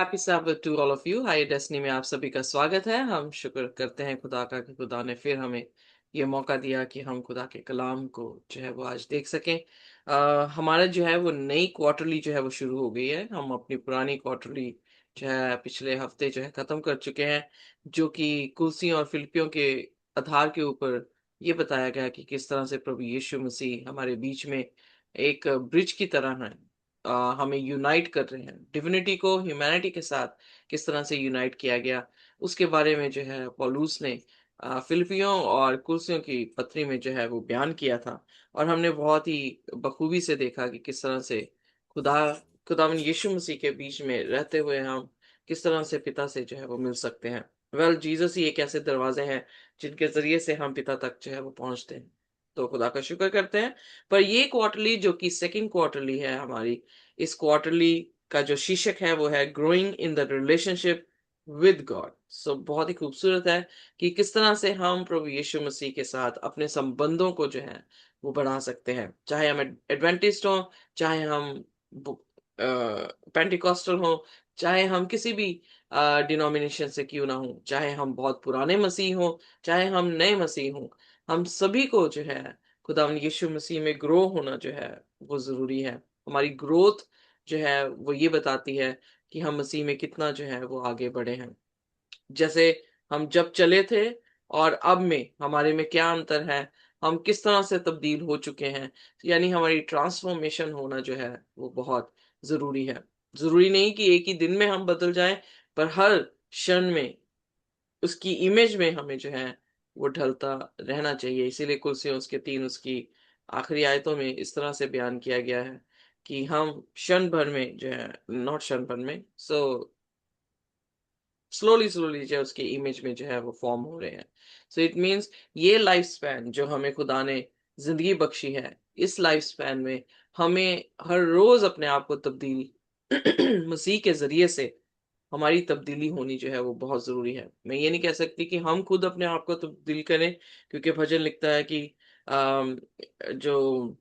Happy sabbath to all of you. Hi Destiny में आप सभी का स्वागत है। हम शुक्र करते हैं खुदा का कि खुदा ने फिर हमें ये मौका दिया कि हम खुदा के कलाम को जो है वो आज देख सकें। हमारा जो है वो नई क्वार्टरली जो है वो शुरू हो गई है। हम अपनी पुरानी क्वार्टरली जो है पिछले हफ्ते जो है खत्म कर चुके हैं, जो कि कुलसियों और फिलिपियों के आधार के ऊपर ये बताया गया कि किस तरह से प्रभु यीशु मसीह हमारे बीच में एक ब्रिज की तरह है। हमें यूनाइट कर रहे हैं, डिविनिटी को ह्यूमैनिटी के साथ किस तरह से यूनाइट किया गया, उसके बारे में जो है पौलुस ने फिलिपियों और कुलसियों की पत्री में जो है वो बयान किया था। और हमने बहुत ही बखूबी से देखा कि किस तरह से खुदा खुदावन यीशु मसीह के बीच में रहते हुए हम किस तरह से पिता से जो है वो मिल सकते हैं। जीसस ही एक ऐसे दरवाजे हैं जिनके जरिए से हम पिता तक जो है वो पहुंचते हैं। तो खुदा का शुक्र करते हैं। पर ये क्वार्टरली जो कि सेकंड क्वार्टरली है हमारी, इस क्वार्टरली का जो शीर्षक है वो है growing in the relationship with God. So बहुत ही खूबसूरत है कि किस तरह से हम प्रभु यीशु मसीह के साथ अपने संबंधों को जो है वो बढ़ा सकते हैं। चाहे हम एडवेंटिस्ट हों, चाहे हम पेंटिकॉस्टल हों, चाहे हम किसी भी डिनोमिनेशन से क्यों ना हो, चाहे हम बहुत पुराने मसीह हों, चाहे हम नए मसीह हों, हम सभी को जो है खुदावंद यीशु मसीह में ग्रो होना जो है वो ज़रूरी है। हमारी ग्रोथ जो है वो ये बताती है कि हम मसीह में कितना जो है वो आगे बढ़े हैं। जैसे हम जब चले थे और अब में हमारे में क्या अंतर है, हम किस तरह से तब्दील हो चुके हैं। यानी हमारी ट्रांसफॉर्मेशन होना जो है वो बहुत ज़रूरी है। ज़रूरी नहीं कि एक ही दिन में हम बदल जाएँ, पर हर क्षण में उसकी इमेज में हमें जो है वो ढलता रहना चाहिए। इसीलिए कुलसियों उसके 3 उसकी आखिरी आयतों में इस तरह से बयान किया गया है कि हम क्षण भर में जो है, नॉट क्षण भर में, स्लोली स्लोली जो है उसके इमेज में जो है वो फॉर्म हो रहे हैं। सो इट मीन्स ये लाइफ स्पैन जो हमें खुदा ने जिंदगी बख्शी है, इस लाइफ स्पैन में हमें हर रोज अपने आप को तब्दील मसीह के जरिए से हमारी तब्दीली होनी जो है वो बहुत ज़रूरी है। मैं ये नहीं कह सकती कि हम खुद अपने आप को तब्दील करें, क्योंकि भजन लिखता है कि जो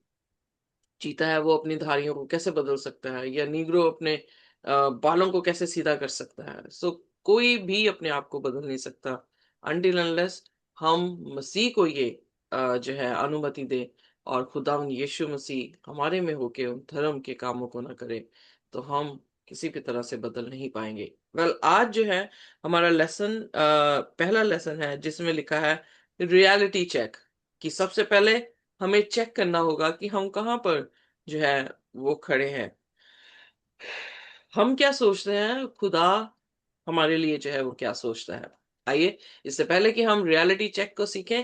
चीता है वो अपनी धारियों को कैसे बदल सकता है, या नीग्रो अपने बालों को कैसे सीधा कर सकता है। सो कोई भी अपने आप को बदल नहीं सकता अनटिल अनलेस हम मसीह को ये जो है अनुमति दे, और खुदावंद यीशु मसीह हमारे में होके उन धर्म के कामों को ना करे, तो हम किसी भी तरह से बदल नहीं पाएंगे। आज जो है हमारा लेसन पहला लेसन है जिसमें लिखा है रियलिटी चेक। कि सबसे पहले हमें चेक करना होगा कि हम कहाँ पर जो है वो खड़े हैं। हम क्या सोचते हैं, खुदा हमारे लिए जो है वो क्या सोचता है। आइए, इससे पहले कि हम रियलिटी चेक को सीखें,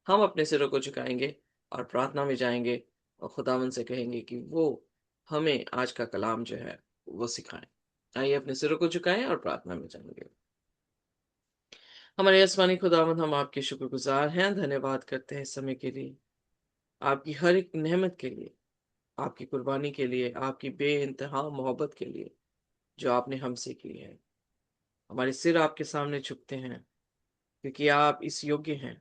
हम अपने सिरों को झुकाएंगे और प्रार्थना में जाएंगे और खुदावन से कहेंगे कि वो हमें आज का कलाम जो है वो सिखाएं। आइए अपने सिरों को झुकाएं और प्रार्थना में जाएंगे। हमारे आसमानी खुदावन, हम आपके शुक्रगुजार हैं, धन्यवाद करते हैं इस समय के लिए, आपकी हर एक नेमत के लिए, आपकी कुर्बानी के लिए, आपकी बेइंतहा मोहब्बत के लिए जो आपने हमसे की है। हमारे सिर आपके सामने झुकते हैं, क्योंकि आप इस योग्य हैं।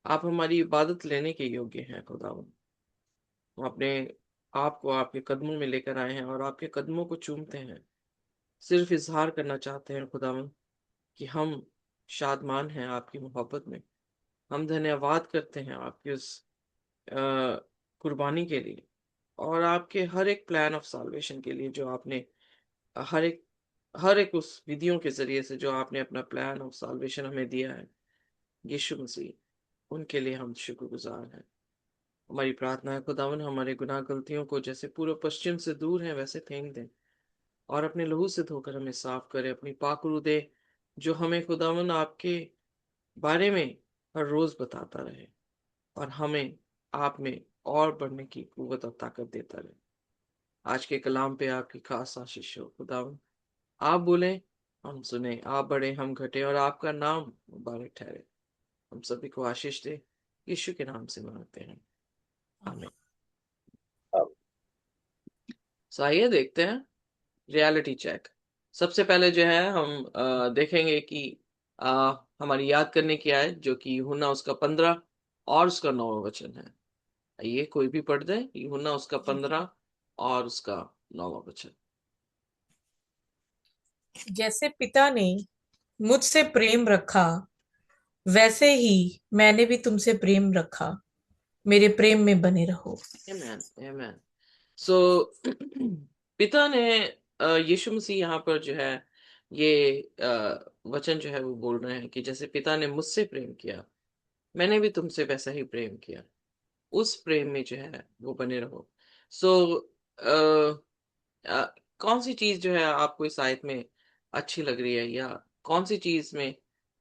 आप हमारी इबादत लेने के योग्य हैं खुदावन। हम अपने आप को आपके कदमों में लेकर आए हैं और आपके कदमों को चूमते हैं। सिर्फ इजहार करना चाहते हैं खुदावन कि हम शादमान हैं आपकी मोहब्बत में। हम धन्यवाद करते हैं आपकी उस अ, कुर्बानी के लिए, और आपके हर एक प्लान ऑफ साल्वेशन के लिए जो आपने हर एक हर एक उस विधियों के जरिए से जो आपने अपना प्लान ऑफ साल्वेशन हमें दिया है, यीशु मसीह, उनके लिए हम शुक्रगुजार हैं। हमारी प्रार्थना है खुदावन, हमारे गुनाह गलतियों को जैसे पूर्व पश्चिम से दूर है वैसे फेंक दें, और अपने लहू से धोकर हमें साफ करें। अपनी पाक रूह दे जो हमें खुदावन आपके बारे में हर रोज बताता रहे, और हमें आप में और बढ़ने की कुव्वत और ताकत देता रहे। आज के कलाम पे आपकी खास आशीष हो खुदावन। आप बोले, हम सुने, आप बढ़े, हम घटे, और आपका नाम मुबारक ठहरे। हम सभी को आशीष दे, यीशु के नाम से मांगते हैं, आमीन। सो आइए देखते हैं रियलिटी चेक। सबसे पहले जो है हम देखेंगे कि हमारी याद करने की आयत जो कि यूहन्ना उसका 15 और उसका 9वां वचन है। आइए कोई भी पढ़ दे, यूहन्ना उसका 15 और उसका 9वां वचन। जैसे पिता ने मुझसे प्रेम रखा, वैसे ही मैंने भी तुमसे प्रेम रखा। मेरे प्रेम में बने रहो। आमेन, आमेन। सो पिता ने यीशु मसीह यहाँ पर जो है ये वचन जो है वो बोल रहे हैं कि जैसे पिता ने मुझसे प्रेम किया, मैंने भी तुमसे वैसा ही प्रेम किया। उस प्रेम में जो है वो बने रहो। सो कौन सी चीज जो है आपको इस आयत में अच्छी लग रही है, या कौन सी चीज में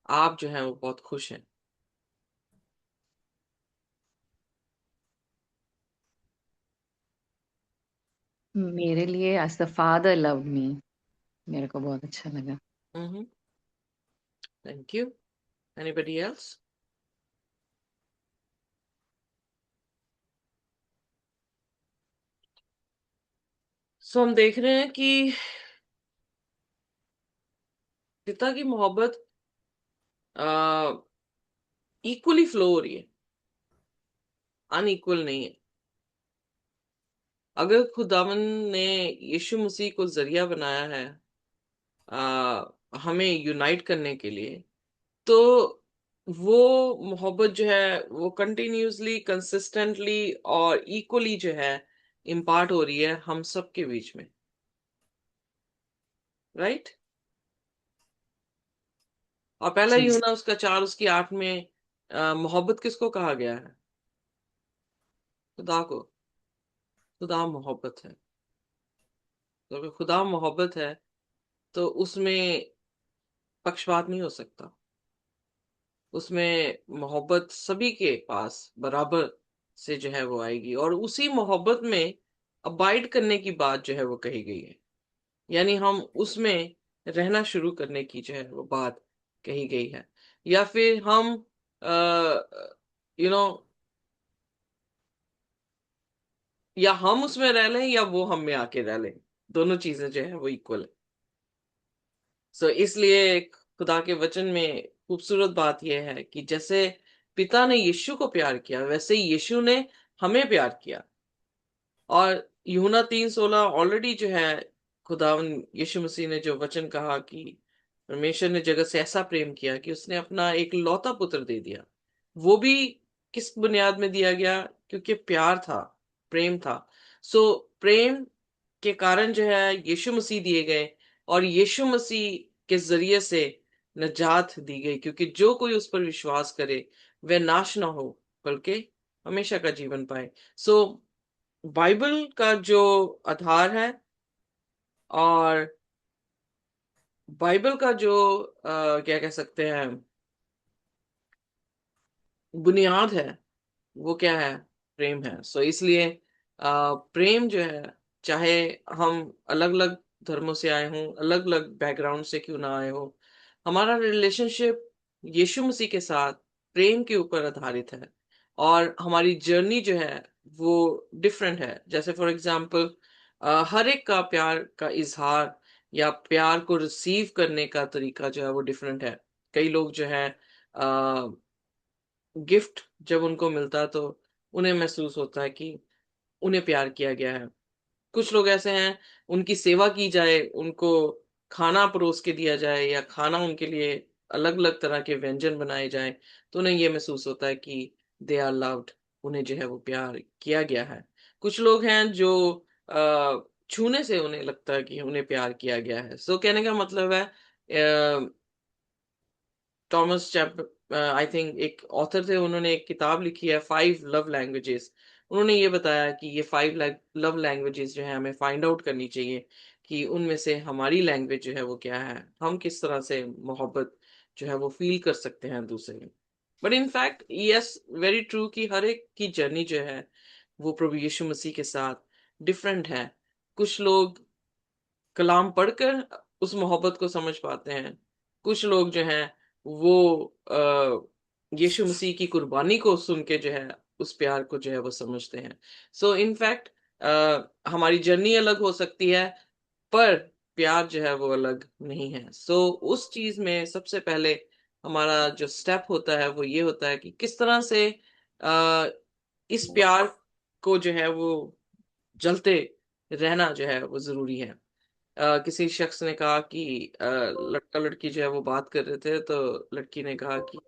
आप जो है वो बहुत खुश हैं? मेरे लिए as the father loved me, मेरे को बहुत अच्छा लगा। Hmm. Thank you. Anybody else? So हम देख रहे हैं कि पिता की मोहब्बत इक्वली फ्लो हो रही है, अनइक्वल नहीं है। अगर खुदावन ने यीशु मसीह को जरिया बनाया है हमें यूनाइट करने के लिए, तो वो मोहब्बत जो है वो कंटिन्यूअसली, कंसिस्टेंटली और इक्वली जो है इम्पार्ट हो रही है हम सबके बीच में। राइट? और पहला जी। यूहन्ना उसका 4 उसकी 8 में मोहब्बत किसको कहा गया है? खुदा को। खुदा मोहब्बत है। तो अगर खुदा मोहब्बत है तो उसमें पक्षपात नहीं हो सकता। उसमें मोहब्बत सभी के पास बराबर से जो है वो आएगी, और उसी मोहब्बत में अबाइड करने की बात जो है वो कही गई है। यानी हम उसमें रहना शुरू करने की जो है वो बात कही गई है। या फिर हम यू नो या हम उसमें रह लें या वो हम में आके रह लें, दोनों चीजें जो है वो इक्वल है। सो इसलिए खुदा के वचन में खूबसूरत बात यह है कि जैसे पिता ने यीशु को प्यार किया, वैसे ही यीशु ने हमें प्यार किया। और यूहन्ना 3:16 ऑलरेडी जो है खुदावन यीशु मसीह ने जो वचन कहा कि परमेश्वर ने जगत से ऐसा प्रेम किया कि उसने अपना एक लौता पुत्र दे दिया। वो भी किस बुनियाद में दिया गया? क्योंकि प्यार था, प्रेम था। सो प्रेम के कारण जो है यीशु मसीह दिए गए, और यीशु मसीह के जरिए से नजात दी गई, क्योंकि जो कोई उस पर विश्वास करे वह नाश ना हो बल्कि हमेशा का जीवन पाए। सो बाइबल का जो आधार है, और बाइबल का जो क्या कह सकते हैं बुनियाद है, वो क्या है? प्रेम है। सो इसलिए प्रेम जो है, चाहे हम अलग अलग धर्मों से आए हों, अलग अलग बैकग्राउंड से क्यों ना आए हो, हमारा रिलेशनशिप यीशु मसीह के साथ प्रेम के ऊपर आधारित है। और हमारी जर्नी जो है वो डिफरेंट है। जैसे फॉर एग्जाम्पल हर एक का प्यार का इजहार या प्यार को रिसीव करने का तरीका जो है वो डिफरेंट है। कई लोग जो है गिफ्ट जब उनको मिलता है तो उन्हें महसूस होता है कि उन्हें प्यार किया गया है। कुछ लोग ऐसे हैं, उनकी सेवा की जाए, उनको खाना परोस के दिया जाए, या खाना उनके लिए अलग अलग तरह के व्यंजन बनाए जाएं, तो उन्हें यह महसूस होता है कि दे आर लव्ड, उन्हें जो है वो प्यार किया गया है। कुछ लोग हैं जो छूने से उन्हें लगता है कि उन्हें प्यार किया गया है। सो कहने का मतलब है टॉमस चैप आई थिंक एक ऑथर थे, उन्होंने एक किताब लिखी है 5 लव लैंग्वेजेस। उन्होंने ये बताया कि ये 5 लव लैंग्वेजेस जो है हमें फाइंड आउट करनी चाहिए कि उनमें से हमारी लैंग्वेज जो है वो क्या है, हम किस तरह से मोहब्बत जो है वो फील कर सकते हैं दूसरे में। But in fact yes, very true कि हर एक की जर्नी जो है वो प्रभु यीशु मसीह के साथ डिफरेंट है। कुछ लोग कलाम पढ़कर उस मोहब्बत को समझ पाते हैं। कुछ लोग जो हैं वो यीशु मसीह की कुर्बानी को सुन के जो है उस प्यार को जो है वो समझते हैं। सो इनफैक्ट हमारी जर्नी अलग हो सकती है, पर प्यार जो है वो अलग नहीं है। सो उस चीज में सबसे पहले हमारा जो स्टेप होता है वो ये होता है कि किस तरह से आ, इस प्यार को जो है वो जलते रहना जो है वो जरूरी है। किसी शख्स ने कहा कि लड़का लड़की जो है वो बात कर रहे थे, तो लड़की ने कहा कि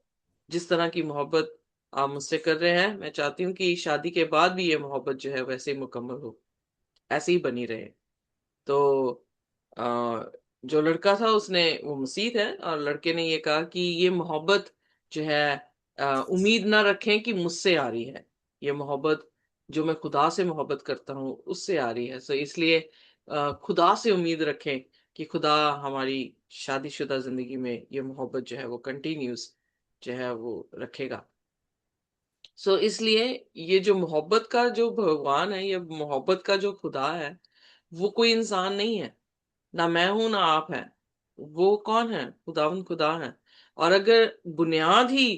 जिस तरह की मोहब्बत आप मुझसे कर रहे हैं, मैं चाहती हूँ कि शादी के बाद भी ये मोहब्बत जो है वैसे ही मुकम्मल हो, ऐसे ही बनी रहे। तो आ, जो लड़का था उसने, वो मसीह है, और लड़के ने ये कहा कि ये मोहब्बत जो है, उम्मीद ना रखें कि मुझसे आ रही है, ये मोहब्बत जो मैं खुदा से मोहब्बत करता हूँ उससे आ रही है। सो इसलिए खुदा से उम्मीद रखें कि खुदा हमारी शादीशुदा जिंदगी में ये मोहब्बत जो है वो कंटिन्यूस जो है वो रखेगा। सो इसलिए ये जो मोहब्बत का जो भगवान है, ये मोहब्बत का जो खुदा है, वो कोई इंसान नहीं है, ना मैं हूं ना आप हैं। वो कौन है? खुदावंद खुदा है। और अगर बुनियाद ही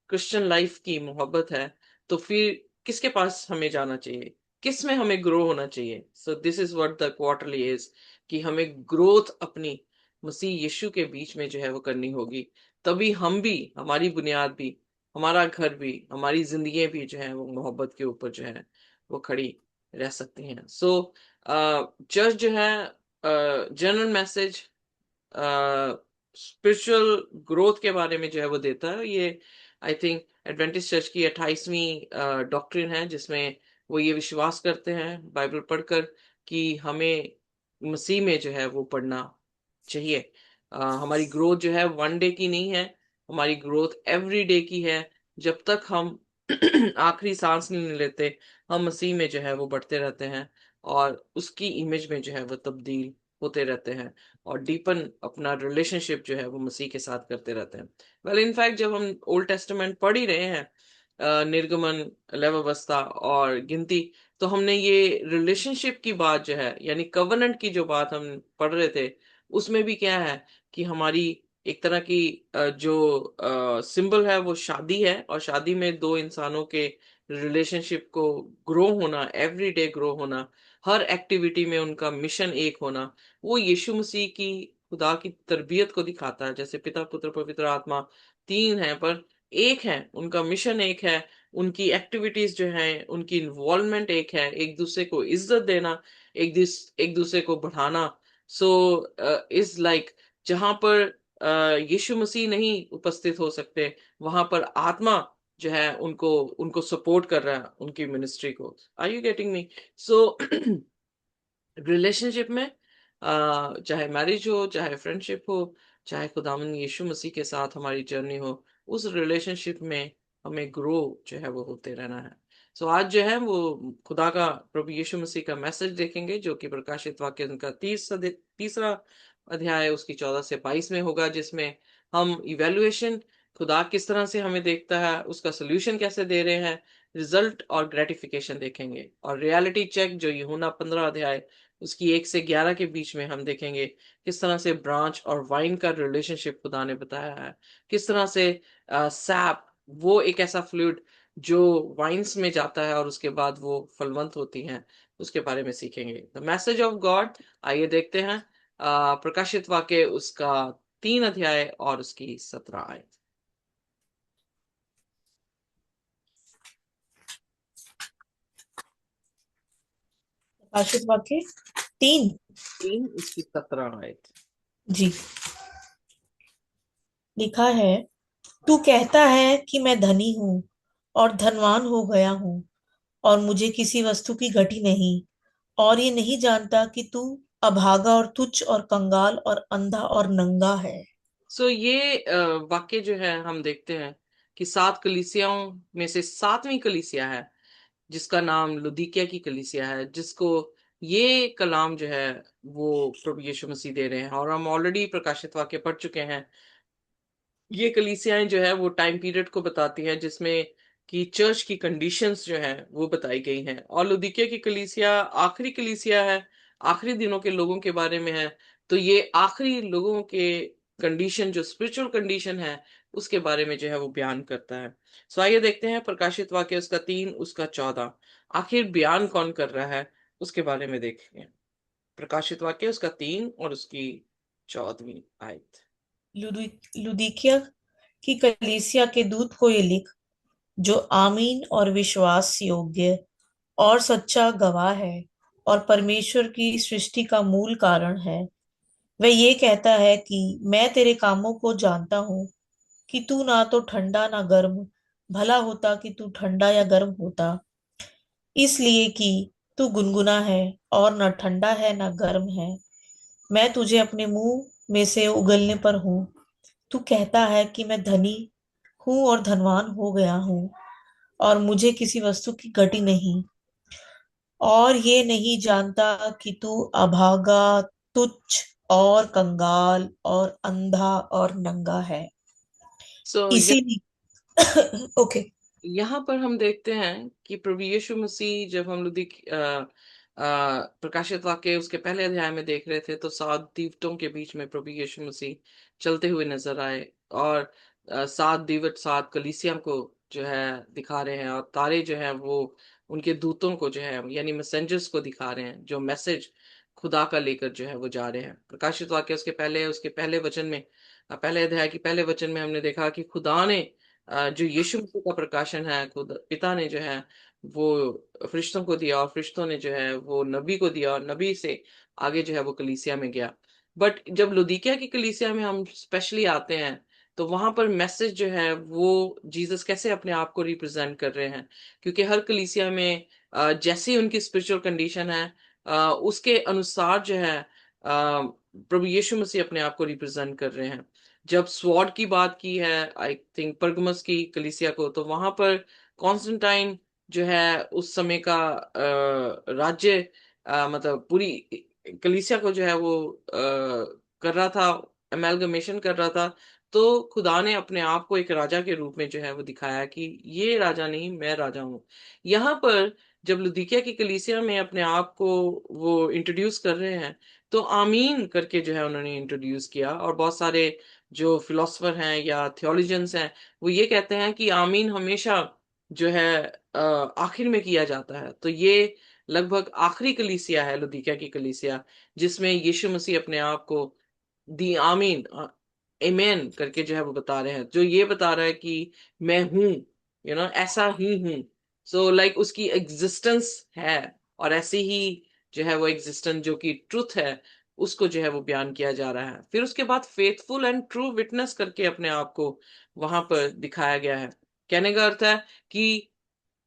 क्रिश्चियन लाइफ की मोहब्बत है, तो फिर किसके पास हमें जाना चाहिए? किस में हमें ग्रो होना चाहिए? So this is what the quarterly is, कि हमें ग्रोथ अपनी मसीह यीशु के बीच में जो है वो करनी होगी। तभी हम भी, हमारी बुनियाद भी, हमारा घर भी, हमारी जिंदगी भी जो है वो मोहब्बत के ऊपर जो है वो खड़ी रह सकती हैं। सो चर्च जो है जनरल मैसेज स्पिरिचुअल ग्रोथ के बारे में जो है वो देता है। ये आई थिंक एडवेंटिस्ट चर्च की 28वीं डॉक्ट्रिन है, जिसमें वो ये विश्वास करते हैं बाइबल पढ़कर कि हमें मसीह में जो है वो पढ़ना चाहिए। हमारी ग्रोथ जो है वन डे की नहीं है, हमारी ग्रोथ एवरी डे की है। जब तक हम आखिरी सांस नहीं लेते, हम मसीह में जो है वो बढ़ते रहते हैं, और उसकी इमेज में जो है वो तब्दील होते रहते हैं, और डीपन अपना रिलेशनशिप जो है वो मसीह के साथ करते रहते हैं। वेल इनफैक्ट जब हम ओल्ड टेस्टामेंट पढ़ ही रहे हैं, निर्गमन, लेवावस्था और गिनती, तो हमने ये रिलेशनशिप की बात जो है, यानी कवनेंट की जो बात हम पढ़ रहे थे, उसमें भी क्या है कि हमारी एक तरह की जो सिंबल है वो शादी है, और शादी में दो इंसानों के रिलेशनशिप को ग्रो होना, एवरी डे ग्रो होना, हर एक्टिविटी में उनका मिशन एक होना, वो यीशु मसीह की खुदा की तरबियत को दिखाता है। जैसे पिता पुत्र पवित्र आत्मा तीन है पर एक है, उनका मिशन एक है, उनकी एक्टिविटीज जो है, उनकी इन्वॉल्वमेंट एक है, एक दूसरे को इज्जत देना, एक दूसरे को बढ़ाना। सो इज लाइक जहां पर यीशु मसीह नहीं उपस्थित हो सकते, वहां पर आत्मा जो है उनको उनको सपोर्ट कर रहा है, उनकी मिनिस्ट्री को। Are you getting me? So relationship में चाहे मैरिज हो, चाहे फ्रेंडशिप हो, चाहे खुदावन यीशु मसीह के साथ हमारी जर्नी हो, उस रिलेशनशिप में हमें ग्रो जो है वो होते रहना है। सो आज जो है वो खुदा का, प्रभु यीशु मसीह का मैसेज देखेंगे, जो कि प्रकाशित वाक्य उनका तीसरा अध्याय है, उसकी 14 से 22 में होगा, जिसमें हम इवेल्युएशन, खुदा किस तरह से हमें देखता है, उसका सोल्यूशन कैसे दे रहे हैं, रिजल्ट और ग्रेटिफिकेशन देखेंगे, और रियलिटी चेक जो यूहन्ना 15 अध्याय उसकी 1 से 11 के बीच में हम देखेंगे किस तरह से ब्रांच और वाइन का रिलेशनशिप खुदा ने बताया है, किस तरह से सैप, वो एक ऐसा फ्लूइड जो वाइन्स में जाता है और उसके बाद वो फलवंत होती हैं, उसके बारे में सीखेंगे। द मैसेज ऑफ गॉड, आइए देखते हैं प्रकाशित वाक्य उसका 3 अध्याय और उसकी 17 आयत। प्रकाशित वाक्य 3। 3 उसकी 17 आयत। जी, लिखा है, तू कहता है कि मैं धनी हूँ और धनवान हो गया हूँ, और मुझे किसी वस्तु की घटी नहीं, और ये नहीं जानता कि तू अभागा और तुच्छ और कंगाल और अंधा और नंगा है। सो ये वाक्य जो है हम देखते हैं कि 7 कलीसियाओं में से 7वीं कलीसिया है, जिसका नाम लुदीकिया की कलीसिया है, जिसको ये कलाम जो है वो प्रभु यीशु मसीह दे रहे हैं। और हम ऑलरेडी प्रकाशित वाक्य पढ़ चुके हैं। ये कलीसियाएं जो है वो टाइम पीरियड को बताती हैं, जिसमें कि चर्च की कंडीशंस जो हैं वो बताई गई हैं। और लुदीकिया की कलीसिया आखिरी कलीसिया है, आखिरी दिनों के लोगों के बारे में है। तो ये आखिरी लोगों के कंडीशन, जो स्पिरिचुअल कंडीशन है, उसके बारे में जो है वो बयान करता है। सो आइए देखते हैं प्रकाशित वाक्य उसका 3 उसका 14 आखिर बयान कौन कर रहा है, उसके बारे में देखेंगे। प्रकाशित वाक्य उसका 3 और उसकी 14वीं आयत। लुदीकिया की कलीसिया के दूत को ये लिख, जो आमीन और विश्वास योग्य और सच्चा गवाह है और परमेश्वर की सृष्टि का मूल कारण है, वह ये कहता है कि मैं तेरे कामों को जानता हूँ कि तू ना तो ठंडा ना गर्म, भला होता कि तू ठंडा या गर्म होता, इसलिए कि तू गुनगुना है और न ठंडा है न गर्म है। मैं तुझे अपने मुंह में से उगलने पर हूँ। तू कहता है कि मैं धनी हूँ और धनवान हो गया हूँ, और मुझे किसी वस्तु की घटी नहीं, और ये नहीं जानता कि तू अभागा, तुच्छ और कंगाल और अंधा और नंगा है। सो इसीलिए ओके। यहाँ पर हम देखते हैं कि प्रभु यीशु मसीह, जब हम लोग प्रकाशित वाक्य उसके पहले अध्याय में देख रहे थे, तो 7 दीवटों के बीच में प्रभु यीशु मसीह चलते हुए नजर आए, और 7 दीवट 7 कलीसिया को जो है दिखा रहे हैं, और तारे जो है वो उनके दूतों को जो है, यानी मैसेंजर्स को दिखा रहे हैं, जो मैसेज खुदा का लेकर जो है वो जा रहे हैं। प्रकाशित वाक्य उसके पहले वचन में, पहले अध्याय के पहले वचन में हमने देखा कि खुदा ने जो यीशु मसीह का प्रकाशन है, खुद पिता ने जो है वो फरिश्तों को दिया, और फरिश्तों ने जो है वो नबी को दिया, और नबी से आगे जो है वो कलीसिया में गया। बट जब लुदीकिया की कलीसिया में हम स्पेशली आते हैं, तो वहां पर मैसेज जो है वो जीसस कैसे अपने आप को रिप्रेजेंट कर रहे हैं, क्योंकि हर कलीसिया में जैसी उनकी स्पिरिचुअल कंडीशन है, उसके अनुसार जो है प्रभु यीशु मसीह अपने आप को रिप्रेजेंट कर रहे हैं। जब स्वॉर्ड की बात की है, आई थिंक परगमस की कलीसिया को, तो वहां पर कॉन्स्टेंटाइन जो है उस समय का राज्य, मतलब पूरी कलीसिया को जो है वो कर रहा था, अमेलगमेशन कर रहा था। तो खुदा ने अपने आप को एक राजा के रूप में जो है वो दिखाया कि ये राजा नहीं, मैं राजा हूँ। यहाँ पर जब लुदीकिया की कलीसिया में अपने आप को वो इंट्रोड्यूस कर रहे हैं, तो आमीन करके जो है उन्होंने इंट्रोड्यूस किया, और बहुत सारे जो फिलोसफर हैं या थियोलॉजियंस हैं, वो ये कहते हैं कि आमीन हमेशा जो है आखिर में किया जाता है। तो ये लगभग आखिरी कलीसिया है लुदीकिया की कलीसिया, जिसमें यीशु मसीह अपने आप को दी आमीन, आमेन करके जो है वो बता रहे हैं, जो ये बता रहा है कि मैं हूं, ऐसा ही हूं। सो लाइक उसकी एग्जिस्टेंस है, और ऐसी ही जो है वो एग्जिस्टेंस जो कि ट्रुथ है, उसको जो है वो बयान किया जा रहा है। फिर उसके बाद फेथफुल एंड ट्रू विटनेस करके अपने आप को वहां पर दिखाया गया है। कहने का अर्थ है कि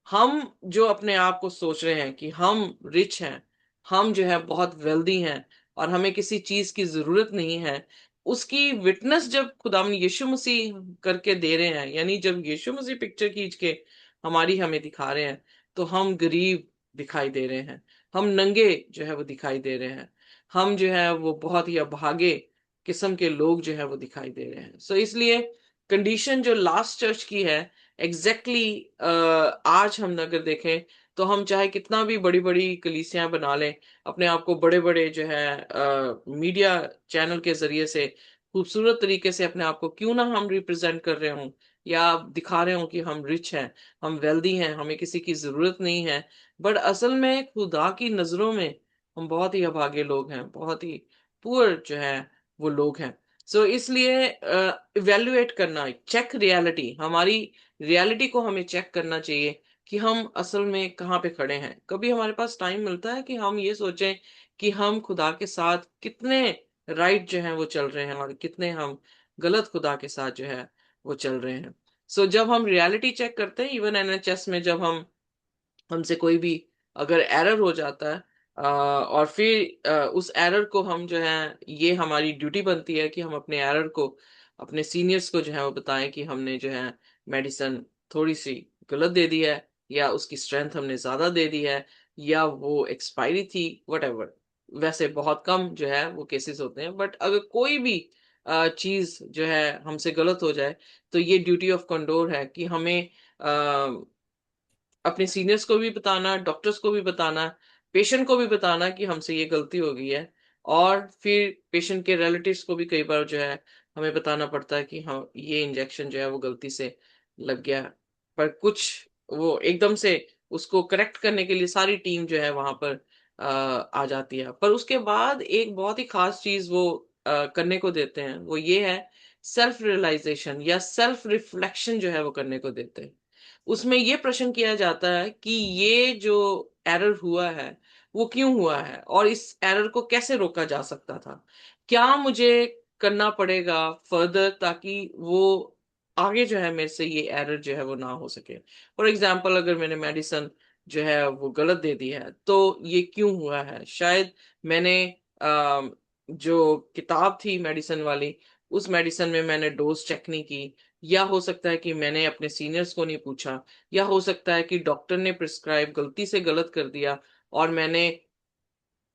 हम जो अपने आप को सोच रहे हैं कि हम रिच हैं, हम जो है बहुत वेल्दी हैं, और हमें किसी चीज की जरूरत नहीं है, उसकी विटनेस जब खुदा यीशु मसीह करके दे रहे हैं, यानी जब यीशु मसीह पिक्चर खींच के हमारी हमें दिखा रहे हैं, तो हम गरीब दिखाई दे रहे हैं, हम नंगे जो है वो दिखाई दे रहे हैं, हम जो है वो बहुत ही अभागे किस्म के लोग जो है वो दिखाई दे रहे हैं। सो इसलिए कंडीशन जो लास्ट चर्च की है, एग्जैक्टली आज हम अगर देखें, तो हम चाहे कितना भी बड़ी बड़ी कलीसियां बना लें, अपने आप को बड़े बड़े जो है मीडिया चैनल के जरिए से खूबसूरत तरीके से अपने आप को क्यों ना हम रिप्रेजेंट कर रहे हों, या दिखा रहे हों कि हम रिच हैं, हम वेल्दी हैं, हमें किसी की जरूरत नहीं है, बट असल में खुदा की नजरों में हम बहुत ही अभागे लोग हैं, बहुत ही पुअर जो है वो लोग हैं। सो इसलिए इवेल्युएट करना, चेक रियलिटी, हमारी रियलिटी को हमें चेक करना चाहिए कि हम असल में कहाँ पे खड़े हैं। कभी हमारे पास टाइम मिलता है कि हम ये सोचें कि हम खुदा के साथ कितने राइट जो हैं वो चल रहे हैं, और कितने हम गलत खुदा के साथ जो है वो चल रहे हैं। सो जब हम रियलिटी चेक करते हैं, इवन एनएचएस में, जब हमसे कोई भी अगर एरर हो जाता है, और फिर उस एरर को हम जो है, ये हमारी ड्यूटी बनती है कि हम अपने एरर को अपने सीनियर्स को जो है वो बताएं कि हमने जो है मेडिसिन थोड़ी सी गलत दे दी है, या उसकी स्ट्रेंथ हमने ज्यादा दे दी है, या वो एक्सपायरी थी, वट। वैसे बहुत कम जो है वो केसेस होते हैं, बट अगर कोई भी चीज जो है हमसे गलत हो जाए, तो ये ड्यूटी ऑफ कंडोर है कि हमें अपने सीनियर्स को भी बताना, डॉक्टर्स को भी बताना, पेशेंट को भी बताना कि हमसे ये गलती हो गई है, और फिर पेशेंट के रिलेटिव्स को भी कई बार जो है हमें बताना पड़ता है कि हाँ, ये इंजेक्शन जो है वो गलती से लग गया। पर कुछ वो एकदम से उसको करेक्ट करने के लिए सारी टीम जो है वहां पर आ जाती है, पर उसके बाद एक बहुत ही खास चीज वो करने को देते हैं, वो ये है सेल्फ रियलाइजेशन या सेल्फ रिफ्लेक्शन जो है वो करने को देते हैं। उसमें ये प्रश्न किया जाता है कि ये जो एरर हुआ है वो क्यों हुआ है, और इस एरर को कैसे रोका जा सकता था, क्या मुझे करना पड़ेगा फर्दर ताकि वो आगे जो है मेरे से ये एरर जो है वो ना हो सके। फॉर एग्जाम्पल, अगर मैंने मेडिसिन जो है वो गलत दे दी है तो ये क्यों हुआ है? शायद मैंने जो किताब थी मेडिसिन वाली, उस मेडिसिन में मैंने डोज चेक नहीं की, या हो सकता है कि मैंने अपने सीनियर्स को नहीं पूछा, या हो सकता है कि डॉक्टर ने प्रिस्क्राइब गलती से गलत कर दिया, और मैंने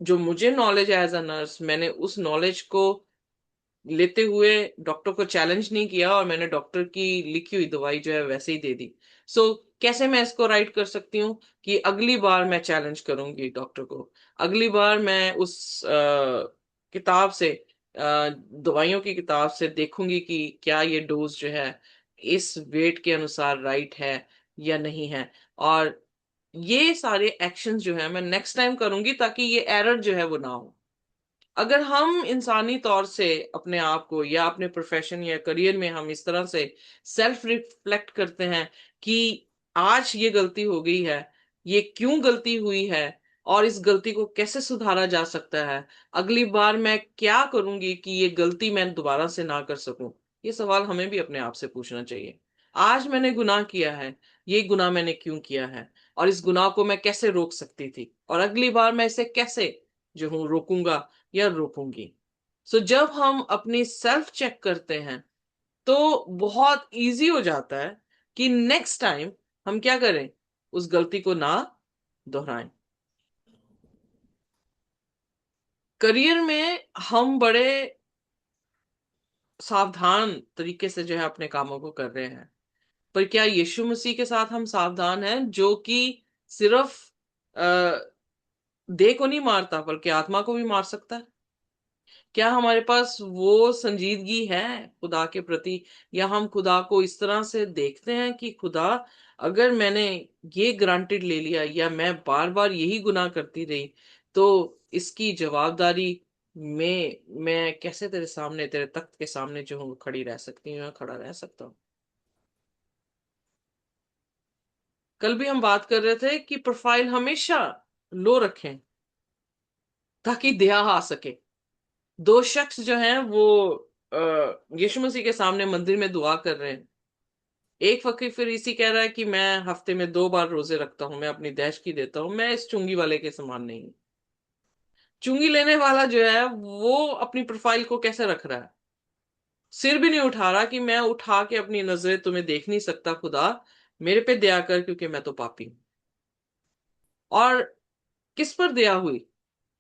जो मुझे नॉलेज है एज अ नर्स, मैंने उस नॉलेज को लेते हुए डॉक्टर को चैलेंज नहीं किया और मैंने डॉक्टर की लिखी हुई दवाई जो है वैसे ही दे दी। कैसे मैं इसको राइट कर सकती हूँ कि अगली बार मैं चैलेंज करूंगी डॉक्टर को, अगली बार मैं उस किताब से, दवाइयों की किताब से देखूंगी कि क्या ये डोज जो है इस वेट के अनुसार राइट है या नहीं है। और ये सारे एक्शंस जो है मैं नेक्स्ट टाइम करूंगी ताकि ये एरर जो है वो ना हो। अगर हम इंसानी तौर से अपने आप को या अपने प्रोफेशन या करियर में हम इस तरह से सेल्फ रिफ्लेक्ट करते हैं कि आज ये गलती हो गई है, ये क्यों गलती हुई है, और इस गलती को कैसे सुधारा जा सकता है, अगली बार मैं क्या करूंगी कि ये गलती मैं दोबारा से ना कर सकूं, ये सवाल हमें भी अपने आप से पूछना चाहिए। आज मैंने गुनाह किया है, ये गुनाह मैंने क्यों किया है, और इस गुनाह को मैं कैसे रोक सकती थी, और अगली बार मैं इसे कैसे जो हूं रोकूंगा या रोकूंगी। जब हम अपनी सेल्फ चेक करते हैं तो बहुत इजी हो जाता है कि नेक्स्ट टाइम हम क्या करें, उस गलती को ना दोहराएं। करियर में हम बड़े सावधान तरीके से जो है अपने कामों को कर रहे हैं, पर क्या यीशु मसीह के साथ हम सावधान हैं, जो कि सिर्फ देह को नहीं मारता बल्कि आत्मा को भी मार सकता है? क्या हमारे पास वो संजीदगी है खुदा के प्रति, या हम खुदा को इस तरह से देखते हैं कि खुदा, अगर मैंने ये ग्रांटेड ले लिया या मैं बार बार यही गुनाह करती रही तो इसकी जवाबदारी में मैं कैसे तेरे सामने, तेरे तख्त के सामने जो हूँ खड़ी रह सकती हूँ या खड़ा रह सकता हूँ? कल भी हम बात कर रहे थे कि प्रोफाइल हमेशा लो रखें ताकि दया आ सके। दो शख्स जो हैं वो यीशु मसीह के सामने मंदिर में दुआ कर रहे हैं। एक फकीर फरीसी कह रहा है कि मैं हफ्ते में 2 बार रोजे रखता हूं, मैं अपनी दहशकी देता हूं, मैं इस चुंगी वाले के समान नहीं हूं। चुंगी लेने वाला जो है वो अपनी प्रोफाइल को कैसे रख रहा है? सिर भी नहीं उठा रहा कि मैं उठा के अपनी नजरें तुम्हें देख नहीं सकता खुदा, मेरे पे दया कर क्योंकि मैं तो पापी हूं। और किस पर दया हुई?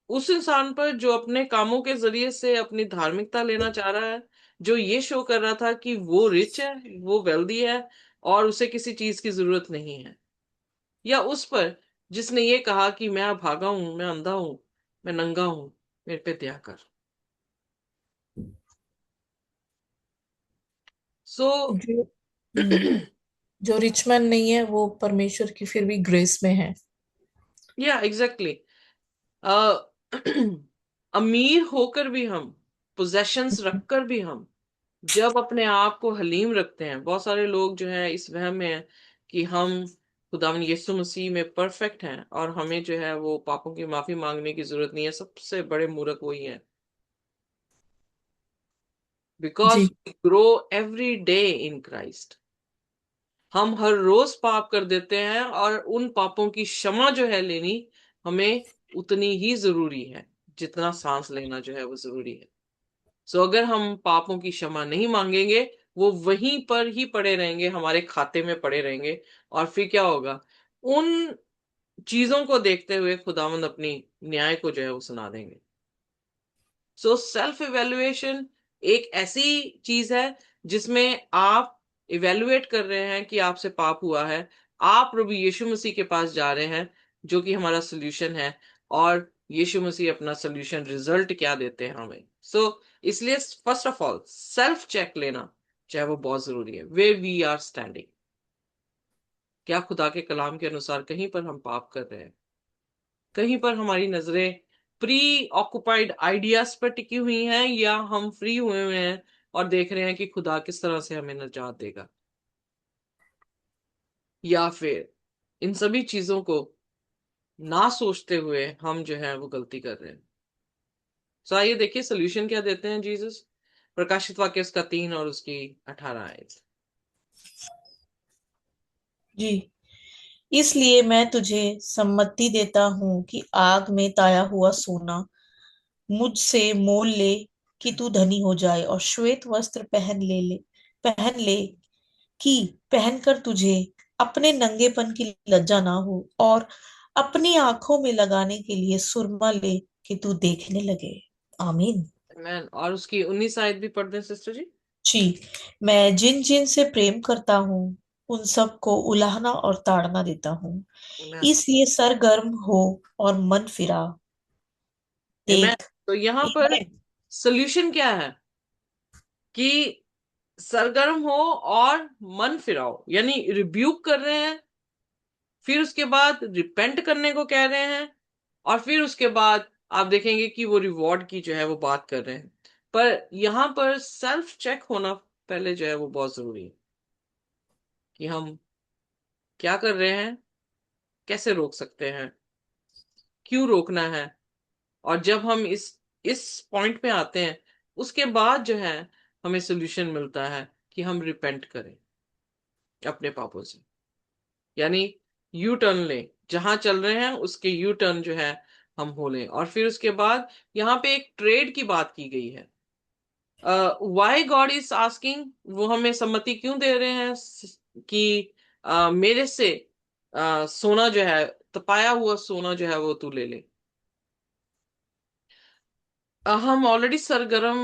उस इंसान पर जो अपने कामों के जरिए से अपनी धार्मिकता लेना चाह रहा है, जो ये शो कर रहा था कि वो रिच है, वो वेल्दी है और उसे किसी चीज की जरूरत नहीं है? या उस पर जिसने ये कहा कि मैं भागा हूं, मैं अंधा हूं, मैं नंगा हूं, मेरे पे दया कर। सो जो जो रिच मैन नहीं है वो परमेश्वर की फिर भी ग्रेस में है। या एग्जैक्टली, अमीर होकर भी हम, पोजेशंस रखकर भी हम, जब अपने आप को हलीम रखते हैं, बहुत सारे लोग जो है इस वहम में है कि हम खुदावन यीशु मसीह में परफेक्ट हैं और हमें जो है वो पापों की माफी मांगने की जरूरत नहीं है। सबसे बड़े मूर्ख वही है, बिकॉज जी। We grow every day in Christ. हम हर रोज पाप कर देते हैं और उन पापों की क्षमा जो है लेनी हमें उतनी ही जरूरी है जितना सांस लेना जो है वो जरूरी है। अगर हम पापों की क्षमा नहीं मांगेंगे, वो वहीं पर ही पड़े रहेंगे, हमारे खाते में पड़े रहेंगे, और फिर क्या होगा? उन चीजों को देखते हुए खुदावंद अपनी न्याय को जो है वो सुना देंगे। सेल्फ इवेल्युएशन एक ऐसी चीज है जिसमें आप इवेल्युएट कर रहे हैं कि आपसे पाप हुआ है, आप प्रभु यीशु मसीह के पास जा रहे हैं जो कि हमारा सोल्यूशन है, और यीशु मसीह अपना सोल्यूशन रिजल्ट क्या देते हैं हमें। इसलिए first of all self check लेना चाहे वो बहुत जरूरी है, वे वी आर स्टैंडिंग। क्या खुदा के कलाम के अनुसार कहीं पर हम पाप कर रहे हैं? कहीं पर हमारी नजरें प्री ऑक्युपाइड आइडियाज पर टिकी हुई हैं, या हम फ्री हुए हुए हैं और देख रहे हैं कि खुदा किस तरह से हमें निजात देगा? या फिर इन सभी चीजों को ना सोचते हुए हम जो है वो गलती कर रहे हैं? सो आइए देखिए सोल्यूशन क्या देते हैं जीसस। प्रकाशित वाक्य उसका 3 और उसकी 18 आयत। जी। इसलिए मैं तुझे सम्मति देता हूँ कि आग में ताया हुआ सोना मुझसे मोल ले, कि तू धनी हो जाए, और श्वेत वस्त्र पहन ले कि पहनकर तुझे अपने नंगेपन की लज्जा ना हो, और अपनी आंखों में लगाने के लिए सुरमा ले, कि तू देखने लगे। आमीन। मैन और उसकी 19 आयत भी पढ़ दें सिस्टर जी। जी। मैं जिन जिन से प्रेम करता हूँ उन सबको उलाहना और ताड़ना देता हूँ। मैन इसलिए सरगर्म हो और मन फिरा मैन। देख। तो यहाँ पर Amen। सोल्यूशन क्या है कि सरगर्म हो और मन फिराओ, यानी रिब्यूक कर रहे हैं, फिर उसके बाद रिपेंट करने को कह रहे हैं, और फिर उसके बाद आप देखेंगे कि वो रिवॉर्ड की जो है वो बात कर रहे हैं। पर यहाँ पर सेल्फ चेक होना पहले जो है वो बहुत जरूरी है कि हम क्या कर रहे हैं, कैसे रोक सकते हैं, क्यों रोकना है। और जब हम इस पॉइंट पे आते हैं, उसके बाद जो है हमें सोल्यूशन मिलता है कि हम रिपेंट करें अपने पापों से, यानी यू टर्न लें, जहां चल रहे हैं उसके यू टर्न जो है हम हो लें। और फिर उसके बाद यहाँ पे एक ट्रेड की बात की गई है। वाई गॉड इज आस्किंग, वो हमें सम्मति क्यों दे रहे हैं कि मेरे से सोना जो है, तपाया हुआ सोना जो है वो तू ले ले। हम ऑलरेडी सरगर्म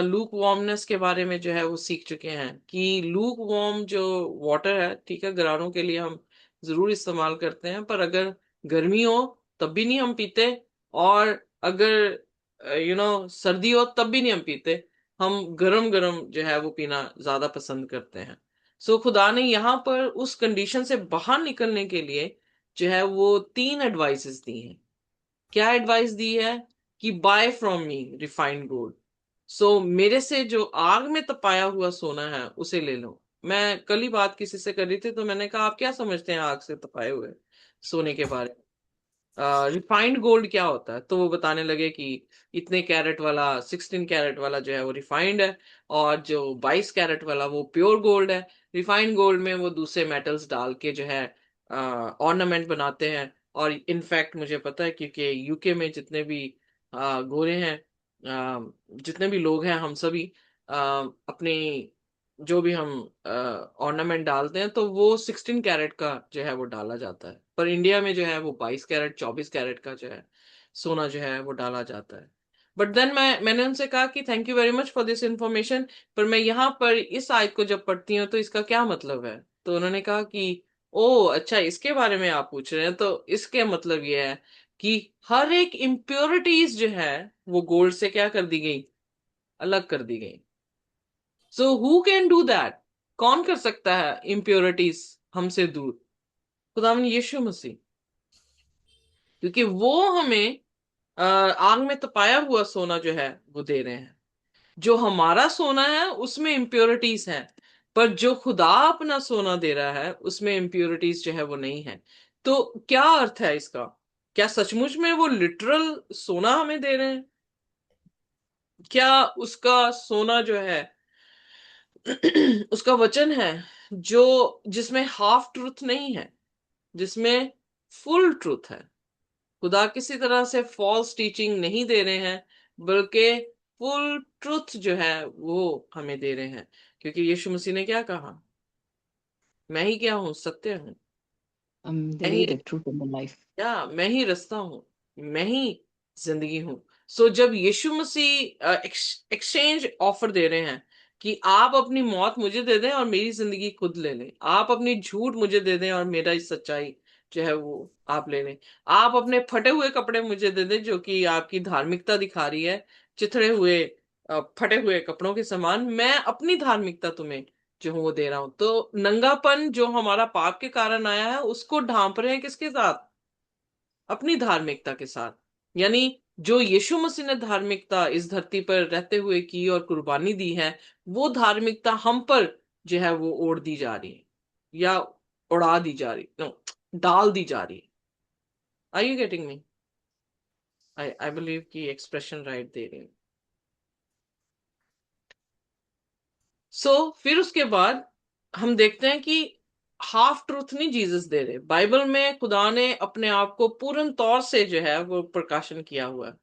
लूक वार्मनेस के बारे में जो है वो सीख चुके हैं कि लूक वार्म जो वाटर है, ठीक है, गरारों के लिए हम जरूर इस्तेमाल करते हैं, पर अगर गर्मी हो तब भी नहीं हम पीते, और अगर सर्दी हो तब भी नहीं हम पीते। हम गरम गरम जो है वो पीना ज्यादा पसंद करते हैं। सो खुदा ने यहाँ पर उस कंडीशन से बाहर निकलने के लिए जो है वो 3 एडवाइसेस दी हैं। क्या एडवाइस दी है कि buy from me refined gold. So मेरे से जो आग में तपाया हुआ सोना है उसे ले लो। मैं कल ही बात किसी से कर रही थी, तो मैंने कहा आप क्या समझते हैं आग से तपाए हुए सोने के बारे में, रिफाइंड गोल्ड क्या होता है। तो वो बताने लगे कि इतने कैरेट वाला, 16 कैरेट वाला जो है वो रिफाइंड है, और जो 22 कैरेट वाला वो प्योर गोल्ड है। रिफाइंड गोल्ड में वो दूसरे मेटल्स डाल के जो है ऑर्नामेंट बनाते हैं। और इनफैक्ट मुझे पता है क्योंकि यूके में जितने भी गोरे हैं, जितने भी लोग हैं, हम सभी अपनी जो भी हम ऑर्नामेंट डालते हैं तो वो 16 कैरेट का जो है वो डाला जाता है। पर इंडिया में जो है वो 22 कैरेट, 24 कैरेट का जो है सोना जो है वो डाला जाता है। बट देन मैंने उनसे कहा कि thank you very much for this information, पर मैं यहाँ पर इस आयत को जब पढ़ती हूँ तो इसका क्या मतलब है। तो उन्होंने कहा कि ओ अच्छा, इसके बारे में आप पूछ रहे हैं, तो इसके मतलब ये है कि हर एक इम्प्योरिटीज जो है वो गोल्ड से क्या कर दी गई, अलग कर दी गई। So who can do that, कौन कर सकता है इम्प्योरिटीज हमसे दूर? खुदावन यीशु मसीह, क्योंकि वो हमें आग में तपाया हुआ सोना जो है वो दे रहे हैं। जो हमारा सोना है उसमें इम्प्योरिटीज हैं, पर जो खुदा अपना सोना दे रहा है उसमें इम्प्योरिटीज जो है वो नहीं है। तो क्या अर्थ है इसका? क्या सचमुच में वो लिटरल सोना हमें दे रहे हैं? क्या उसका सोना जो है उसका वचन है जो जिसमें हाफ ट्रूथ नहीं है, जिसमें फुल ट्रूथ है। खुदा किसी तरह से फॉल्स टीचिंग नहीं दे रहे हैं, बल्कि फुल ट्रूथ जो है वो हमें दे रहे हैं। क्योंकि यीशु मसीह ने क्या कहा, मैं ही क्या हूं, सत्य हूं, The मैं way, he, the truth, and the life. या मैं ही रास्ता हूं, मैं ही जिंदगी हूं। सो जब यीशु मसीह एक्सचेंज ऑफर दे रहे हैं कि आप अपनी मौत मुझे दे दें और मेरी जिंदगी खुद ले लें, आप अपनी झूठ मुझे दे दें और मेरा सच्चाई जो है वो आप ले लें, आप अपने फटे हुए कपड़े मुझे दे दें जो कि आपकी धार्मिकता दिखा रही है, चिथड़े हुए फटे हुए कपड़ों के समान, मैं अपनी धार्मिकता तुम्हें जो हूं वो दे रहा हूं। तो नंगापन जो हमारा पाप के कारण आया है उसको ढांप रहे हैं किसके साथ? अपनी धार्मिकता के साथ। यानी जो यीशु मसीह ने धार्मिकता इस धरती पर रहते हुए की और कुर्बानी दी है, वो धार्मिकता हम पर जो है वो ओढ़ दी जा रही है, या उड़ा दी जा रही, नो, डाल दी जा रही है। Are you getting me? I believe कि एक्सप्रेशन राइट दे रही हूँ। फिर उसके बाद हम देखते हैं कि हाफ ट्रूथ नहीं जीसस दे रहे। बाइबल में खुदा ने अपने आप को पूर्ण तौर से जो है वो प्रकाशन किया हुआ है।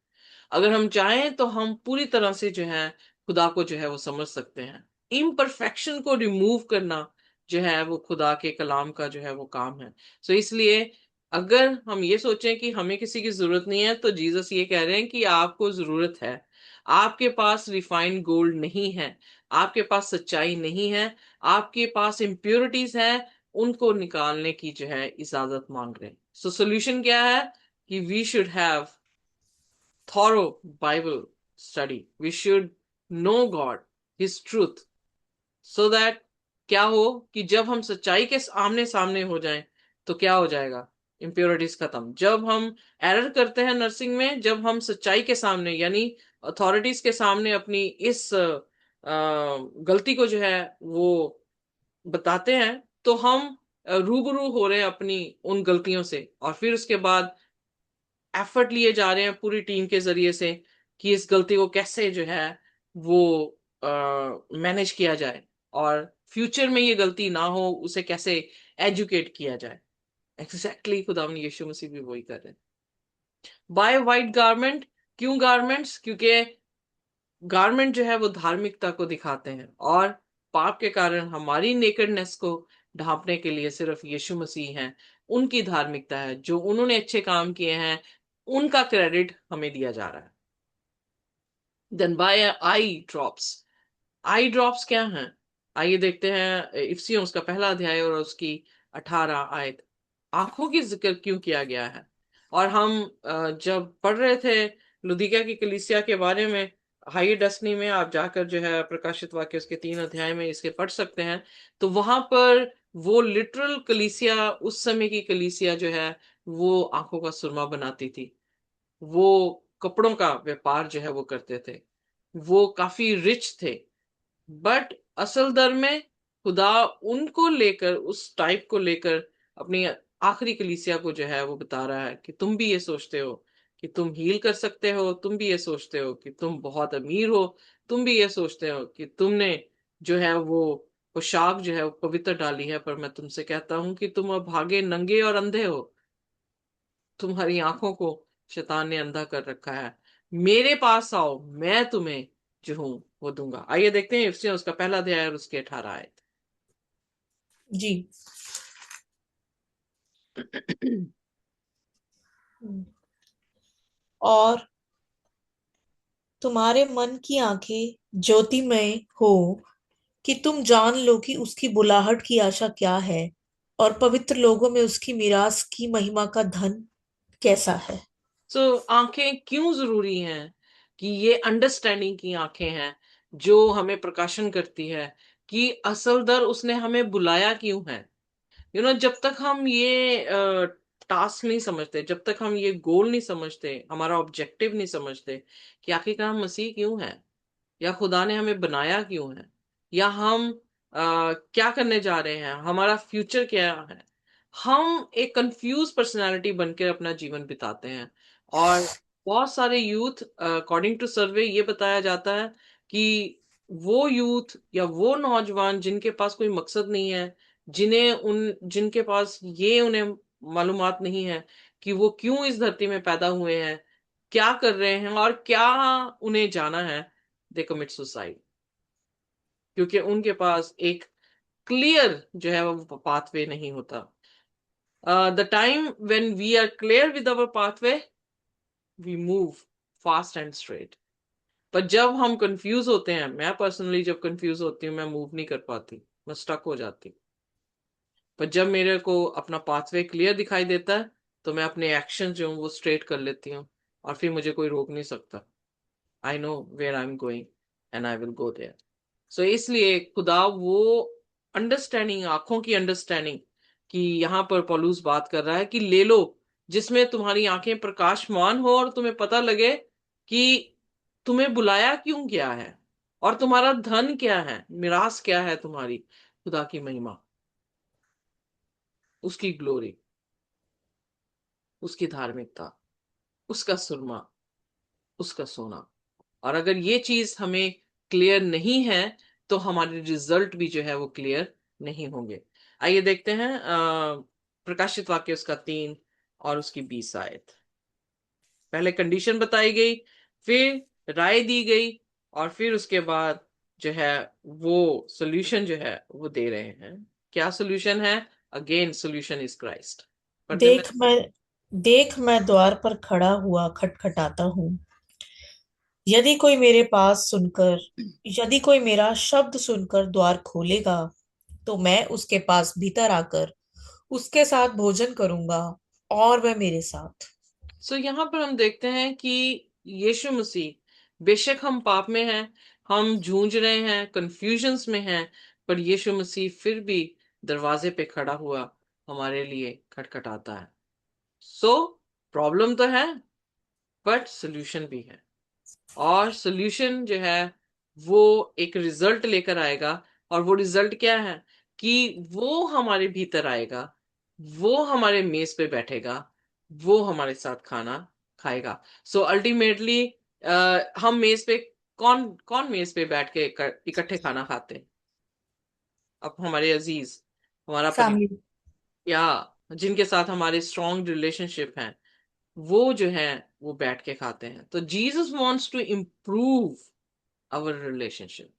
अगर हम चाहें तो हम पूरी तरह से जो है खुदा को जो है वो समझ सकते हैं। इम्परफेक्शन को रिमूव करना जो है वो खुदा के कलाम का जो है वो काम है। इसलिए अगर हम ये सोचें कि हमें किसी की जरूरत नहीं है, तो जीसस ये कह रहे हैं कि आपको जरूरत है। आपके पास रिफाइंड गोल्ड नहीं है, आपके पास सच्चाई नहीं है, आपके पास इम्प्योरिटीज है, उनको निकालने की जो है इजाजत मांग रहे हैं। सोल्यूशन क्या है कि we should have thorough Bible study. We should know God, His truth, so that क्या हो कि जब हम सच्चाई के आमने सामने हो जाएं तो क्या हो जाएगा, इम्प्योरिटीज खत्म। जब हम एरर करते हैं नर्सिंग में, जब हम सच्चाई के सामने यानी अथॉरिटीज के सामने अपनी इस गलती को जो है वो बताते हैं, तो हम रूबरू हो रहे हैं अपनी उन गलतियों से। और फिर उसके बाद एफर्ट लिए जा रहे हैं पूरी टीम के जरिए से कि इस गलती को कैसे जो है वो मैनेज किया जाए, और फ्यूचर में ये गलती ना हो उसे कैसे एजुकेट किया जाए। एग्जैक्टली खुदावन यीशु मसीह भी वही कर रहे हैं। बाय वाइट गारमेंट, क्यों गारमेंट्स? क्योंकि गारमेंट जो है वो धार्मिकता को दिखाते हैं, और पाप के कारण हमारी नेकेडनेस को ढांपने के लिए सिर्फ यीशु मसीह हैं। उनकी धार्मिकता है, जो उन्होंने अच्छे काम किए हैं उनका क्रेडिट हमें दिया जा रहा है। Then by eye drops. Eye drops क्या हैं? आइए देखते हैं इफिसियों उसका पहला अध्याय और उसकी 18 आयत। आंखों की जिक्र क्यों किया गया है? और हम जब पढ़ रहे थे लुदीकिया की कलीसिया के बारे में, हाई डस्नी में आप जाकर जो है प्रकाशित वाक्य उसके 3 अध्याय में इसके पढ़ सकते हैं। तो वहां पर वो लिटरल कलीसिया, उस समय की कलीसिया जो है वो आंखों का सुरमा बनाती थी। वो कपड़ों का व्यापार जो है वो करते थे, वो काफी रिच थे। बट असल दर में खुदा उनको लेकर, उस टाइप को लेकर अपनी आखिरी कलीसिया को जो है वो बता रहा है कि तुम भी ये सोचते हो कि तुम हील कर सकते हो, तुम भी ये सोचते हो कि तुम बहुत अमीर हो, तुम भी ये सोचते हो कि तुमने जो है वो पोशाक जो है वो पवित्र डाली है, पर मैं तुमसे कहता हूं कि तुम अभागे, नंगे और अंधे हो। तुम्हारी आंखों को शैतान ने अंधा कर रखा है। मेरे पास आओ, मैं तुम्हें जो हूं वो दूंगा। आइए देखते हैं इफिसियों उसका पहला अध्याय और उसके 18 आयत। जी। और तुम्हारे मन की आंखें ज्योतिमय हो, कि तुम जान लो कि उसकी बुलाहट की आशा क्या है, और पवित्र लोगों में उसकी मिरास की महिमा का धन कैसा है। आंखें क्यों जरूरी हैं? कि ये अंडरस्टैंडिंग की आंखें हैं जो हमें प्रकाशन करती है कि असल दर उसने हमें बुलाया क्यों है। जब तक हम ये टास्क नहीं समझते, जब तक हम ये गोल नहीं समझते, हमारा ऑब्जेक्टिव नहीं समझते कि आखिरकार हम मसीह क्यों हैं, या खुदा ने हमें बनाया क्यों है, या हम क्या करने जा रहे हैं, हमारा फ्यूचर क्या है, हम एक कंफ्यूज पर्सनालिटी बनकर अपना जीवन बिताते हैं। और बहुत सारे यूथ, अकॉर्डिंग टू सर्वे ये बताया जाता है कि वो यूथ या वो नौजवान जिनके पास कोई मकसद नहीं है, जिनके पास ये उन्हें मालूमात नहीं है कि वो क्यों इस धरती में पैदा हुए हैं, क्या कर रहे हैं और क्या उन्हें जाना है, दे कमिट सुसाइड। क्योंकि उनके पास एक क्लियर जो है वो पाथवे नहीं होता। The time when we are clear with our pathway, we move fast and straight. पर जब हम कंफ्यूज होते हैं, मैं पर्सनली जब कंफ्यूज होती हूँ मैं मूव नहीं कर पाती, मैं स्टक हो जाती। पर जब मेरे को अपना पाथवे क्लियर दिखाई देता है तो मैं अपने एक्शन जो हूँ वो स्ट्रेट कर लेती हूँ, और फिर मुझे कोई रोक नहीं सकता। I know where I am going and I will go there. इसलिए खुदा वो अंडरस्टैंडिंग, आंखों की अंडरस्टैंडिंग कि यहां पर पौलुस बात कर रहा है कि ले लो, जिसमें तुम्हारी आंखें प्रकाशमान हो और तुम्हें पता लगे कि तुम्हें बुलाया क्यों गया है, और तुम्हारा धन क्या है, मिरास क्या है तुम्हारी। खुदा की महिमा, उसकी ग्लोरी, उसकी धार्मिकता, उसका सुरमा। उसका सोना। और अगर ये चीज हमें क्लियर नहीं है तो हमारे रिजल्ट भी जो है वो क्लियर नहीं होंगे। आइए देखते हैं प्रकाशित वाक्य उसका 3 और उसकी 20 आयत। पहले कंडीशन बताई गई, फिर राय दी गई, और फिर उसके बाद जो है वो सोल्यूशन जो है वो दे रहे हैं। क्या सोल्यूशन है? Again solution is Christ. पढ़ते में। देख मैं देख मैं द्वार पर खड़ा हुआ खटखटाता हूँ। यदि कोई मेरे पास सुनकर यदि कोई मेरा शब्द सुनकर द्वार खोलेगा, तो मैं उसके पास भीतर आकर उसके साथ भोजन करूंगा और वह मेरे साथ। सो यहाँ पर हम देखते हैं कि यीशु मसीह, बेशक हम पाप में हैं, हम जूझ रहे हैं, कंफ्यूजन्स में हैं, पर यीशु मसीह फिर भी दरवाजे पे खड़ा हुआ हमारे लिए खटखटाता है। सो प्रॉब्लम तो है, बट सोल्यूशन भी है। और सोल्यूशन जो है वो एक रिजल्ट लेकर आएगा। और वो रिजल्ट क्या है? कि वो हमारे भीतर आएगा, वो हमारे मेज पे बैठेगा, वो हमारे साथ खाना खाएगा। सो अल्टीमेटली हम मेज पे, कौन कौन मेज पे बैठ के इकट्ठे खाना खाते हैं? अब हमारे अजीज, हमारा परिवार, फैमिली। या जिनके साथ हमारे स्ट्रॉन्ग रिलेशनशिप हैं, वो जो है वो बैठ के खाते हैं। तो Jesus wants to improve our relationship.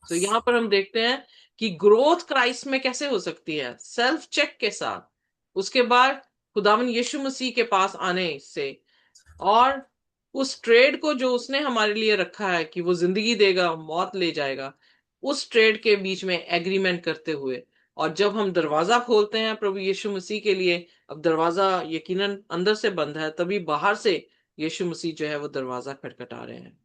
तो यहाँ पर हम देखते हैं कि ग्रोथ क्राइस्ट में कैसे हो सकती है? सेल्फ चेक के साथ, उसके बाद खुदावन यीशु मसीह के पास आने से, और उस ट्रेड को जो उसने हमारे लिए रखा है कि वो जिंदगी देगा, मौत ले जाएगा, उस ट्रेड के बीच में एग्रीमेंट करते हुए। और जब हम दरवाजा खोलते हैं प्रभु यीशु मसीह के लिए, अब दरवाजा यकीनन अंदर से बंद है, तभी बाहर से यीशु मसीह जो है वो दरवाजा खटखटा रहे हैं।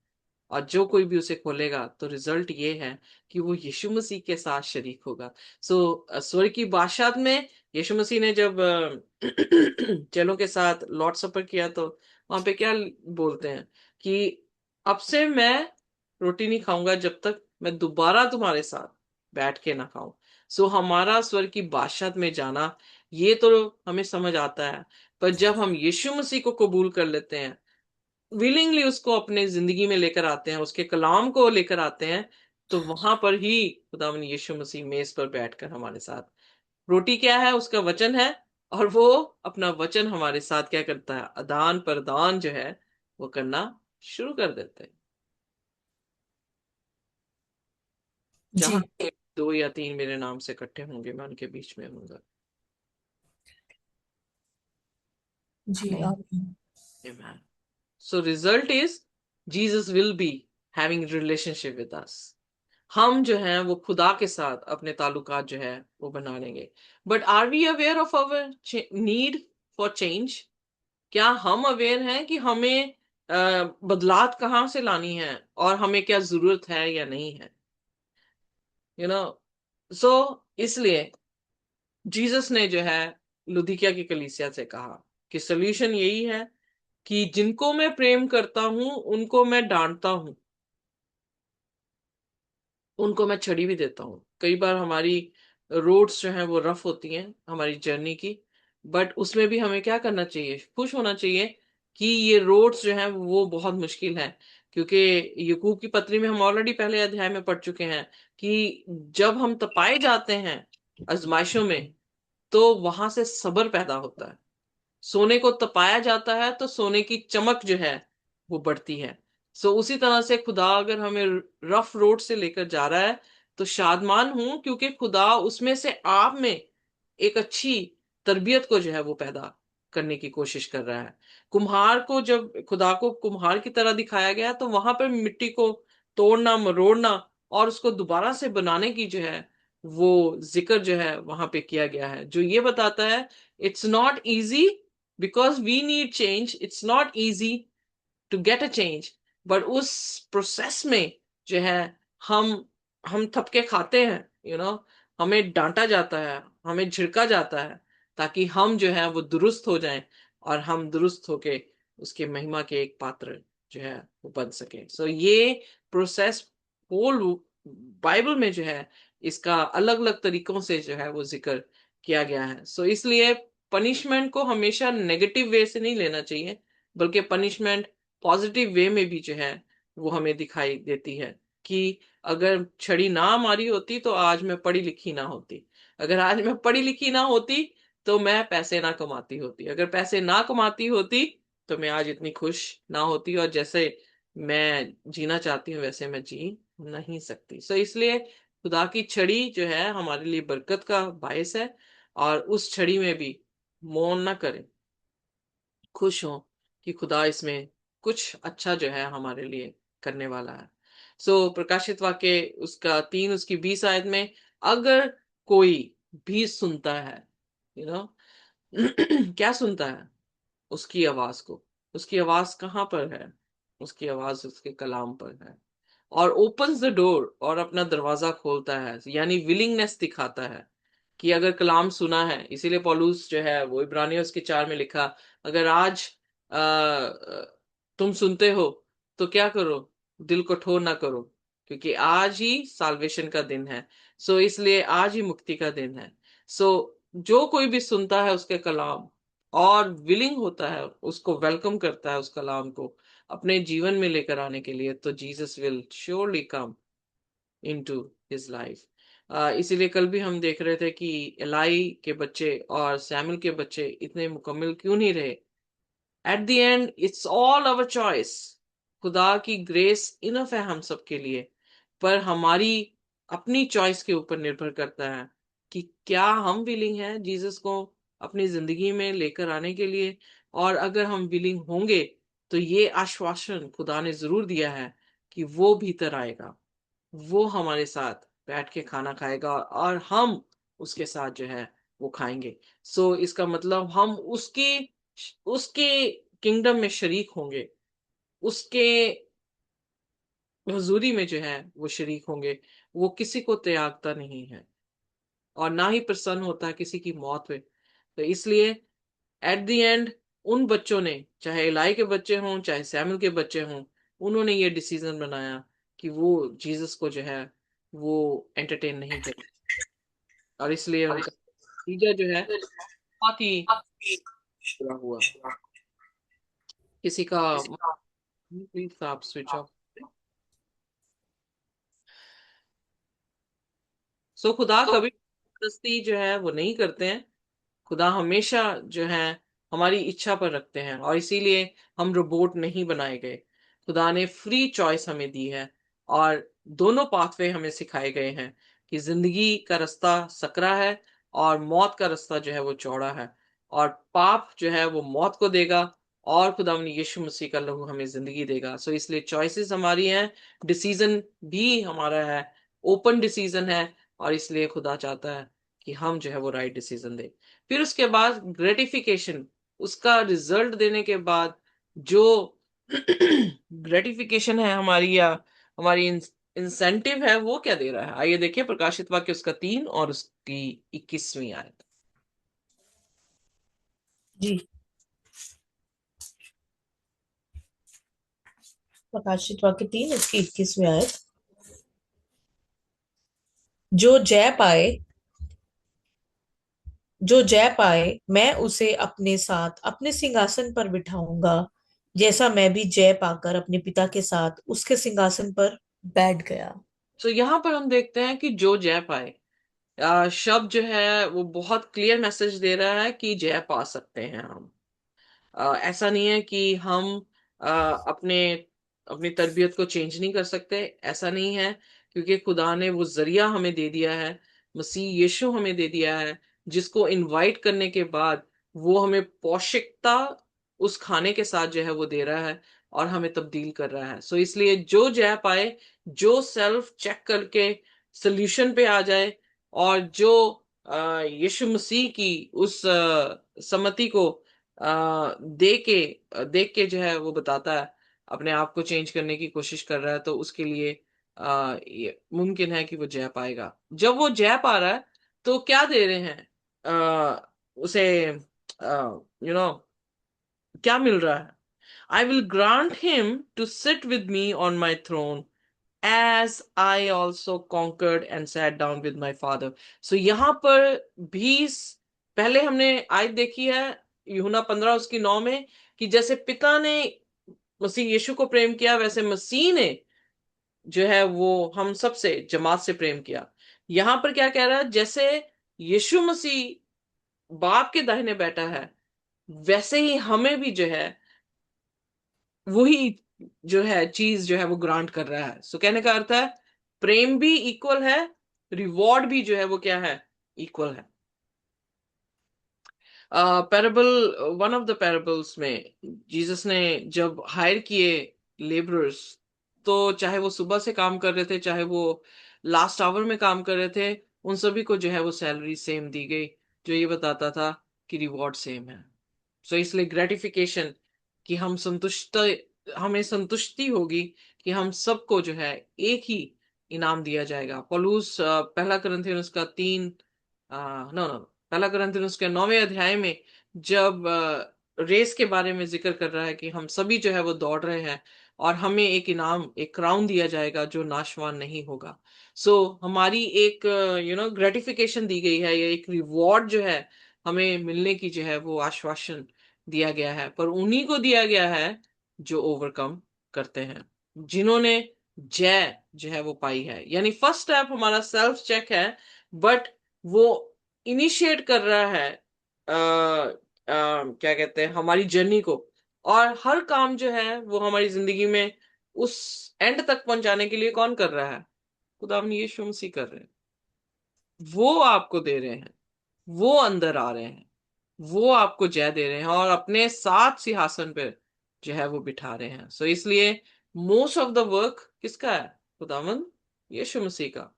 और जो कोई भी उसे खोलेगा तो रिजल्ट ये है कि वो यीशु मसीह के साथ शरीक होगा। सो स्वर्ग की बादशाहत में यीशु मसीह ने जब चेलों के साथ लॉर्ड सपर किया, तो वहां पे क्या बोलते हैं कि अब से मैं रोटी नहीं खाऊंगा जब तक मैं दोबारा तुम्हारे साथ बैठ के ना खाऊं। सो हमारा स्वर्ग की बादशाहत में जाना, ये तो हमें समझ आता है, पर जब हम यीशु मसीह को कबूल कर लेते हैं, विलिंगली उसको अपने जिंदगी में लेकर आते हैं, उसके कलाम को लेकर आते हैं, तो वहां पर ही खुदावन यीशु मसीह मेज पर बैठकर हमारे साथ, रोटी क्या है? उसका वचन है। और वो अपना वचन हमारे साथ क्या करता है? आदान प्रदान जो है वो करना शुरू कर देते हैं। जहां जी। 2 या 3 मेरे नाम से इकट्ठे होंगे, मैं उनके बीच में होऊंगा। जी। आमीन। Amen. So result is Jesus will be having relationship with us. हम जो हैं वो खुदा के साथ अपने ताल्लुकात जो है वो बना लेंगे। But are we aware of our need for change? क्या हम अवेयर हैं कि हमें बदलाव कहाँ से लानी है, और हमें क्या जरूरत है या नहीं है? यू नो सो इसलिए जीसस ने जो है लुधिकिया की कलीसिया से कहा कि सोल्यूशन यही है कि जिनको मैं प्रेम करता हूं उनको मैं डांटता हूं, उनको मैं छड़ी भी देता हूँ। कई बार हमारी रोड्स जो हैं वो रफ होती हैं हमारी जर्नी की, बट उसमें भी हमें क्या करना चाहिए? खुश होना चाहिए कि ये रोड्स जो हैं वो बहुत मुश्किल हैं। क्योंकि यकूब की पत्री में हम ऑलरेडी पहले अध्याय में पढ़ चुके हैं कि जब हम तपाए जाते हैं आजमाइशों में, तो वहां से सब्र पैदा होता है। सोने को तपाया जाता है तो सोने की चमक जो है वो बढ़ती है। सो उसी तरह से खुदा अगर हमें रफ रोड से लेकर जा रहा है, तो शादमान हूं, क्योंकि खुदा उसमें से आप में एक अच्छी तरबियत को जो है वो पैदा करने की कोशिश कर रहा है। कुम्हार को जब खुदा को कुम्हार की तरह दिखाया गया, तो वहां पर मिट्टी को तोड़ना, मरोड़ना और उसको दोबारा से बनाने की जो है वो जिक्र जो है वहां पे किया गया है, जो ये बताता है it's not easy, because we need change. It's not easy to get a change, but उस प्रोसेस में जो है हम हम थपके खाते हैं, हमें डांटा जाता है, हमें झिड़का जाता है, ताकि हम जो है वो दुरुस्त हो जाएं, और हम दुरुस्त होके उसके महिमा के एक पात्र जो है वो बन सके। सो ये प्रोसेस होल बाइबल में जो है इसका अलग अलग तरीकों से जो है वो जिक्र किया गया है। सो इसलिए पनिशमेंट को हमेशा नेगेटिव वे से नहीं लेना चाहिए, बल्कि पनिशमेंट पॉजिटिव वे में भी जो है वो हमें दिखाई देती है कि अगर छड़ी ना मारी होती तो आज मैं पढ़ी लिखी ना होती, अगर आज मैं पढ़ी लिखी ना होती तो मैं पैसे ना कमाती होती, अगर पैसे ना कमाती होती तो मैं आज इतनी खुश ना होती, और जैसे मैं जीना चाहती हूँ वैसे मैं जी नहीं सकती। सो इसलिए खुदा की छड़ी जो है हमारे लिए बरकत का बायस है, और उस छड़ी में भी मौन ना करें, खुश हो कि खुदा इसमें कुछ अच्छा जो है हमारे लिए करने वाला है। सो प्रकाशित वाक्य उसका 3 उसकी 20 आयत में, अगर कोई भी सुनता है, यू नो क्या सुनता है? उसकी आवाज को। उसकी आवाज कहाँ पर है? उसकी आवाज उसके कलाम पर है। और ओपन्स द डोर, और अपना दरवाजा खोलता है, यानी विलिंगनेस दिखाता है कि अगर कलाम सुना है। इसीलिए पौलुस जो है वो इब्रानियों उसके 4 में लिखा, अगर आज तुम सुनते हो तो क्या करो, दिल कठोर ना करो, क्योंकि आज ही साल्वेशन का दिन है। सो इसलिए आज ही मुक्ति का दिन है। सो जो कोई भी सुनता है उसके कलाम और विलिंग होता है, उसको वेलकम करता है, उस कलाम को अपने जीवन में लेकर आने के लिए, तो Jesus will surely come into his life. इसीलिए कल भी हम देख रहे थे कि एलाई के बच्चे और सैमुअल के बच्चे इतने मुकम्मल क्यों नहीं रहे। At the end it's all our choice. खुदा की ग्रेस इनफ है हम सबके लिए, पर हमारी अपनी चॉइस के ऊपर निर्भर करता है कि क्या हम विलिंग हैं जीसस को अपनी जिंदगी में लेकर आने के लिए। और अगर हम विलिंग होंगे तो ये आश्वासन खुदा ने जरूर दिया है कि वो भीतर आएगा, वो हमारे साथ बैठ के खाना खाएगा और हम उसके साथ जो है वो खाएंगे। सो इसका मतलब हम उसके उसके किंगडम में शरीक होंगे, उसके हुजूरी में जो है वो शरीक होंगे। वो किसी को त्यागता नहीं है और ना ही प्रसन्न होता है किसी की मौत पे। तो इसलिए एट द एंड उन बच्चों ने, चाहे इलाई के बच्चे हों चाहे सैमुअल के बच्चे हों, उन्होंने ये डिसीजन बनाया कि वो जीसस को जो है वो एंटरटेन नहीं करें, और इसलिए उनका नतीजा जो है बहुत ही बुरा हुआ। किसी का प्लीज आप स्विच ऑफ। सो खुदा कभी जबरदस्ती जो है वो नहीं करते हैं। खुदा हमेशा जो है हमारी इच्छा पर रखते हैं, और इसीलिए हम रोबोट नहीं बनाए गए। खुदा ने फ्री चॉइस हमें दी है, और दोनों पाथवे हमें सिखाए गए हैं कि जिंदगी का रास्ता सकरा है और मौत का रास्ता जो है वो चौड़ा है, और पाप जो है वो मौत को देगा और खुदा ने यीशु मसीह का लहू हमें जिंदगी देगा। सो इसलिए चॉइसेस हमारी हैं, डिसीजन भी हमारा है, ओपन डिसीजन है, और इसलिए खुदा चाहता है कि हम जो है वो राइट डिसीजन दें। फिर उसके बाद ग्रेटिफिकेशन, उसका रिजल्ट देने के बाद जो ग्रेटिफिकेशन है हमारी, या हमारी इंसेंटिव है, वो क्या दे रहा है। आइए देखिए प्रकाशित वाक्य उसका 3 और उसकी 21वीं आयत। जी, प्रकाशित वाक्य 3 इसकी 21वीं आयत। जो जय पाए जो जय पाए मैं उसे अपने साथ अपने सिंहासन पर बिठाऊंगा, जैसा मैं भी जय पाकर अपने पिता के साथ उसके सिंहासन पर बैठ गया। तो यहाँ पर हम देखते हैं कि जो जय पाए, शब्द जो है वो बहुत क्लियर मैसेज दे रहा है कि जय पा सकते हैं हम। ऐसा नहीं है कि हम अपने अपनी तरबियत को चेंज नहीं कर सकते, ऐसा नहीं है, क्योंकि खुदा ने वो जरिया हमें दे दिया है, मसीह यीशु हमें दे दिया है, जिसको इनवाइट करने के बाद वो हमें पौष्टिकता उस खाने के साथ जो है वो दे रहा है और हमें तब्दील कर रहा है। सो इसलिए जो जय पाए, जो सेल्फ चेक करके सोल्यूशन पे आ जाए, और जो यीशु मसीह की उस सम्मति को देख के जो है वो बताता है, अपने आप को चेंज करने की कोशिश कर रहा है, तो उसके लिए ये मुमकिन है कि वो जय पाएगा। जब वो जय पा रहा है तो क्या दे रहे हैं उसे, यू नो क्या मिल रहा है? I will grant him to sit with me on my throne as I also conquered and sat down with my father. So यहाँ पर भी पहले हमने आयत देखी है यूहन्ना 15 उसकी 9 में, कि जैसे पिता ने मसीह यीशु को प्रेम किया, वैसे मसीह ने जो है वो हम सबसे जमात से प्रेम किया। यहां पर क्या कह रहा है, जैसे यीशु मसीह बाप के दाहिने बैठा है, वैसे ही हमें भी जो है वही जो है चीज जो है वो ग्रांट कर रहा है। सो कहने का अर्थ है प्रेम भी इक्वल है, रिवॉर्ड भी जो है वो क्या है, इक्वल है। Parable, one of the parables में जीसस ने जब हायर किए लेबरर्स, तो चाहे वो सुबह से काम कर रहे थे, चाहे वो लास्ट आवर में काम कर रहे थे, उन सभी को जो है वो सैलरी सेम दी गई, जो ये बताता था कि रिवॉर्ड सेम है। सो इसलिए ग्रेटिफिकेशन कि हमें संतुष्टि होगी कि हम सबको जो है एक ही इनाम दिया जाएगा। पौलुस पहला कुरिन्थियनुस का 3 नो नो पहला कुरिन्थियनुस के 9वें अध्याय में जब रेस के बारे में जिक्र कर रहा है कि हम सभी जो है वो दौड़ रहे हैं और हमें एक इनाम, एक क्राउन दिया जाएगा जो नाशवान नहीं होगा। सो हमारी एक ग्रेटिफिकेशन दी गई है, या एक रिवॉर्ड जो है हमें मिलने की जो है वो आश्वासन दिया गया है, पर उन्हीं को दिया गया है जो ओवरकम करते हैं, जिन्होंने जय जो है वो पाई है। यानी फर्स्ट स्टेप हमारा सेल्फ चेक है, बट वो इनिशिएट कर रहा है क्या कहते हैं, हमारी जर्नी को। और हर काम जो है वो हमारी जिंदगी में उस एंड तक पहुंचाने के लिए कौन कर रहा है, खुदावंद यीशु मसीह कर रहे हैं। वो आपको दे रहे हैं, वो अंदर आ रहे हैं, वो आपको जय दे रहे हैं और अपने साथ सिंहासन पे जो है वो बिठा रहे हैं। सो इसलिए मोस्ट ऑफ द वर्क किसका है, खुदावंद यीशु मसीह का।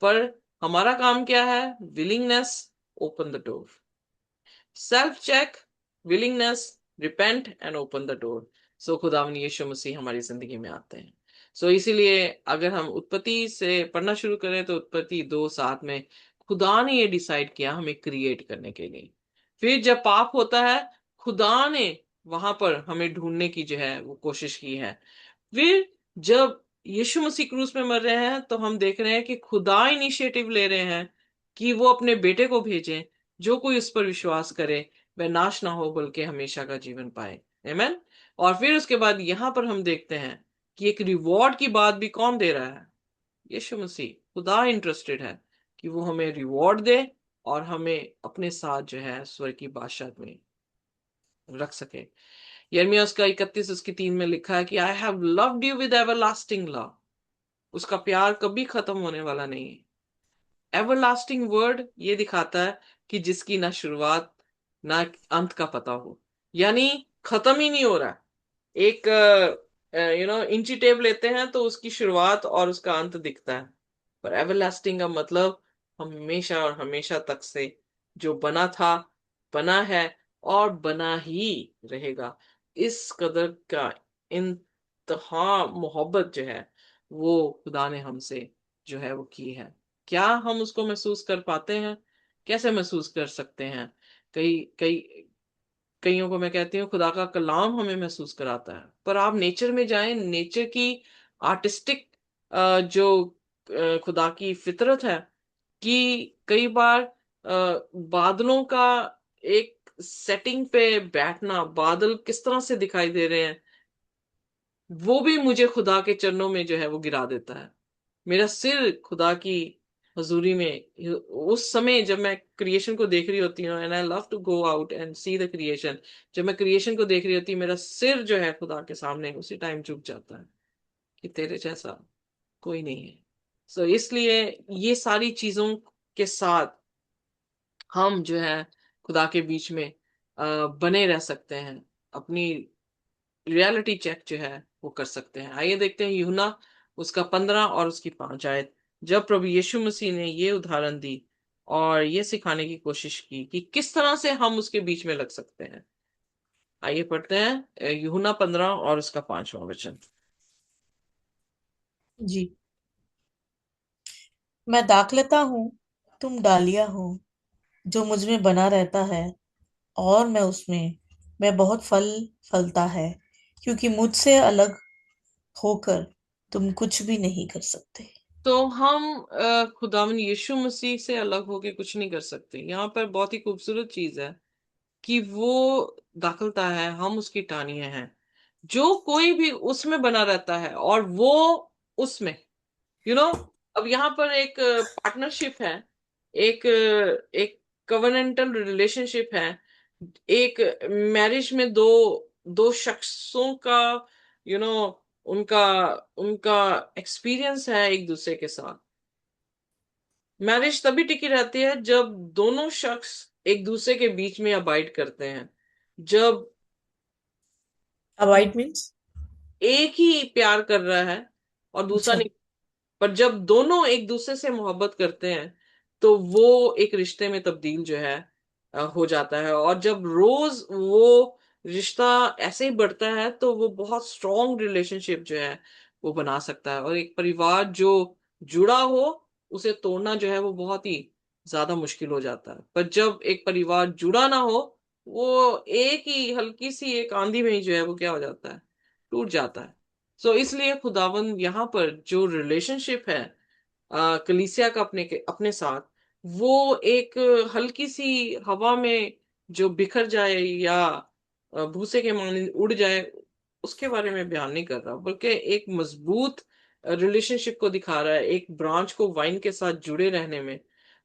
पर हमारा काम क्या है, willingness, open the door, self check, willingness, repent and open the door. So खुदावंद यीशु मसीह हमारी जिंदगी में आते हैं। सो इसीलिए अगर हम उत्पत्ति से पढ़ना शुरू करें तो उत्पत्ति 2:7 में खुदा ने ये डिसाइड किया हमें क्रिएट करने के लिए। फिर जब पाप होता है, खुदा ने वहां पर हमें ढूंढने की जो है वो कोशिश की है। फिर जब यीशु मसीह क्रूस में मर रहे हैं तो हम देख रहे हैं कि खुदा इनिशिएटिव ले रहे हैं कि वो अपने बेटे को भेजें, जो कोई उस पर विश्वास करे वह नाश ना हो बल्कि हमेशा का जीवन पाए। आमेन। और फिर उसके बाद यहां पर हम देखते हैं कि एक रिवॉर्ड की बात भी कौन दे रहा है, यीशु मसीह। खुदा इंटरेस्टेड है कि वो हमें रिवॉर्ड दे और हमें अपने साथ जो है स्वर्ग की बादशाह में रख सके। यिर्मयाह उसका 31 उसकी 3 में लिखा है कि I have loved you with everlasting love. उसका प्यार कभी खत्म होने वाला नहीं है। एवरलास्टिंग वर्ड ये दिखाता है कि जिसकी ना शुरुआत ना अंत का पता हो, यानी खत्म ही नहीं हो रहा। एक इंची टेप लेते हैं तो उसकी शुरुआत और उसका अंत दिखता है, पर एवरलास्टिंग का मतलब हमेशा और हमेशा तक से जो बना था, बना है और बना ही रहेगा। इस कदर का इंतहा मोहब्बत जो है वो खुदा ने हमसे जो है वो की है। क्या हम उसको महसूस कर पाते हैं, कैसे महसूस कर सकते हैं? कई कई कईयों को मैं कहती हूँ खुदा का कलाम हमें महसूस कराता है, पर आप नेचर में जाएं, नेचर की आर्टिस्टिक जो खुदा की फितरत है कि कई बार बादलों का एक सेटिंग पे बैठना, बादल किस तरह से दिखाई दे रहे हैं, वो भी मुझे खुदा के चरणों में जो है वो गिरा देता है। मेरा सिर खुदा की हजूरी में, उस समय जब मैं क्रिएशन को देख रही होती हूँ, and I love to go out and see the creation, जब मैं क्रिएशन को देख रही होती हूँ, मेरा सिर जो है खुदा के सामने उसी टाइम झुक जाता है कि तेरे जैसा कोई नहीं है। सो इसलिए ये सारी चीजों के साथ हम जो है खुदा के बीच में बने रह सकते हैं, अपनी रियलिटी चेक जो है वो कर सकते हैं। आइए देखते हैं यूहन्ना उसका 15 और उसकी 5 आयत, जब प्रभु यीशु मसीह ने ये उदाहरण दी और ये सिखाने की कोशिश की कि किस तरह से हम उसके बीच में लग सकते हैं। आइए पढ़ते हैं यूहन्ना 15 और उसका 5वां वचन। जी। मैं दाखलता हूँ, तुम डालियां हो। जो मुझ में बना रहता है और मैं उसमें, मैं बहुत फल फलता है, क्योंकि मुझसे अलग होकर तुम कुछ भी नहीं कर सकते। तो हम खुदावन यीशु मसीह से अलग होके कुछ नहीं कर सकते। यहाँ पर बहुत ही खूबसूरत चीज है कि वो दाखलता है, हम उसकी टाहनियां हैं। जो कोई भी उसमें बना रहता है और वो उसमें, यू नो अब यहाँ पर एक पार्टनरशिप है, एक एक कवर्नेंटल रिलेशनशिप है, एक मैरिज में दो दो शख्सों का, यू नो उनका उनका एक्सपीरियंस है एक दूसरे के साथ। मैरिज तभी टिकी रहती है जब दोनों शख्स एक दूसरे के बीच में अबाइड करते हैं, जब अवॉइड मीन्स? एक ही प्यार कर रहा है और दूसरा अच्छा। नहीं। पर जब दोनों एक दूसरे से मोहब्बत करते हैं तो वो एक रिश्ते में तब्दील जो है हो जाता है। और जब रोज वो रिश्ता ऐसे ही बढ़ता है तो वो बहुत स्ट्रॉन्ग रिलेशनशिप जो है वो बना सकता है। और एक परिवार जो जुड़ा हो उसे तोड़ना जो है वो बहुत ही ज्यादा मुश्किल हो जाता है। पर जब एक परिवार जुड़ा ना हो, वो एक ही हल्की सी एक आंधी में ही जो है वो क्या हो जाता है, टूट जाता है। सो इसलिए खुदावन यहाँ पर जो रिलेशनशिप है कलीसिया का अपने अपने साथ, वो एक हल्की सी हवा में जो बिखर जाए या भूसे के माने उड़ जाए उसके बारे में बयान नहीं कर रहा, बल्कि एक मजबूत रिलेशनशिप को दिखा रहा है, एक ब्रांच को वाइन के साथ जुड़े रहने में।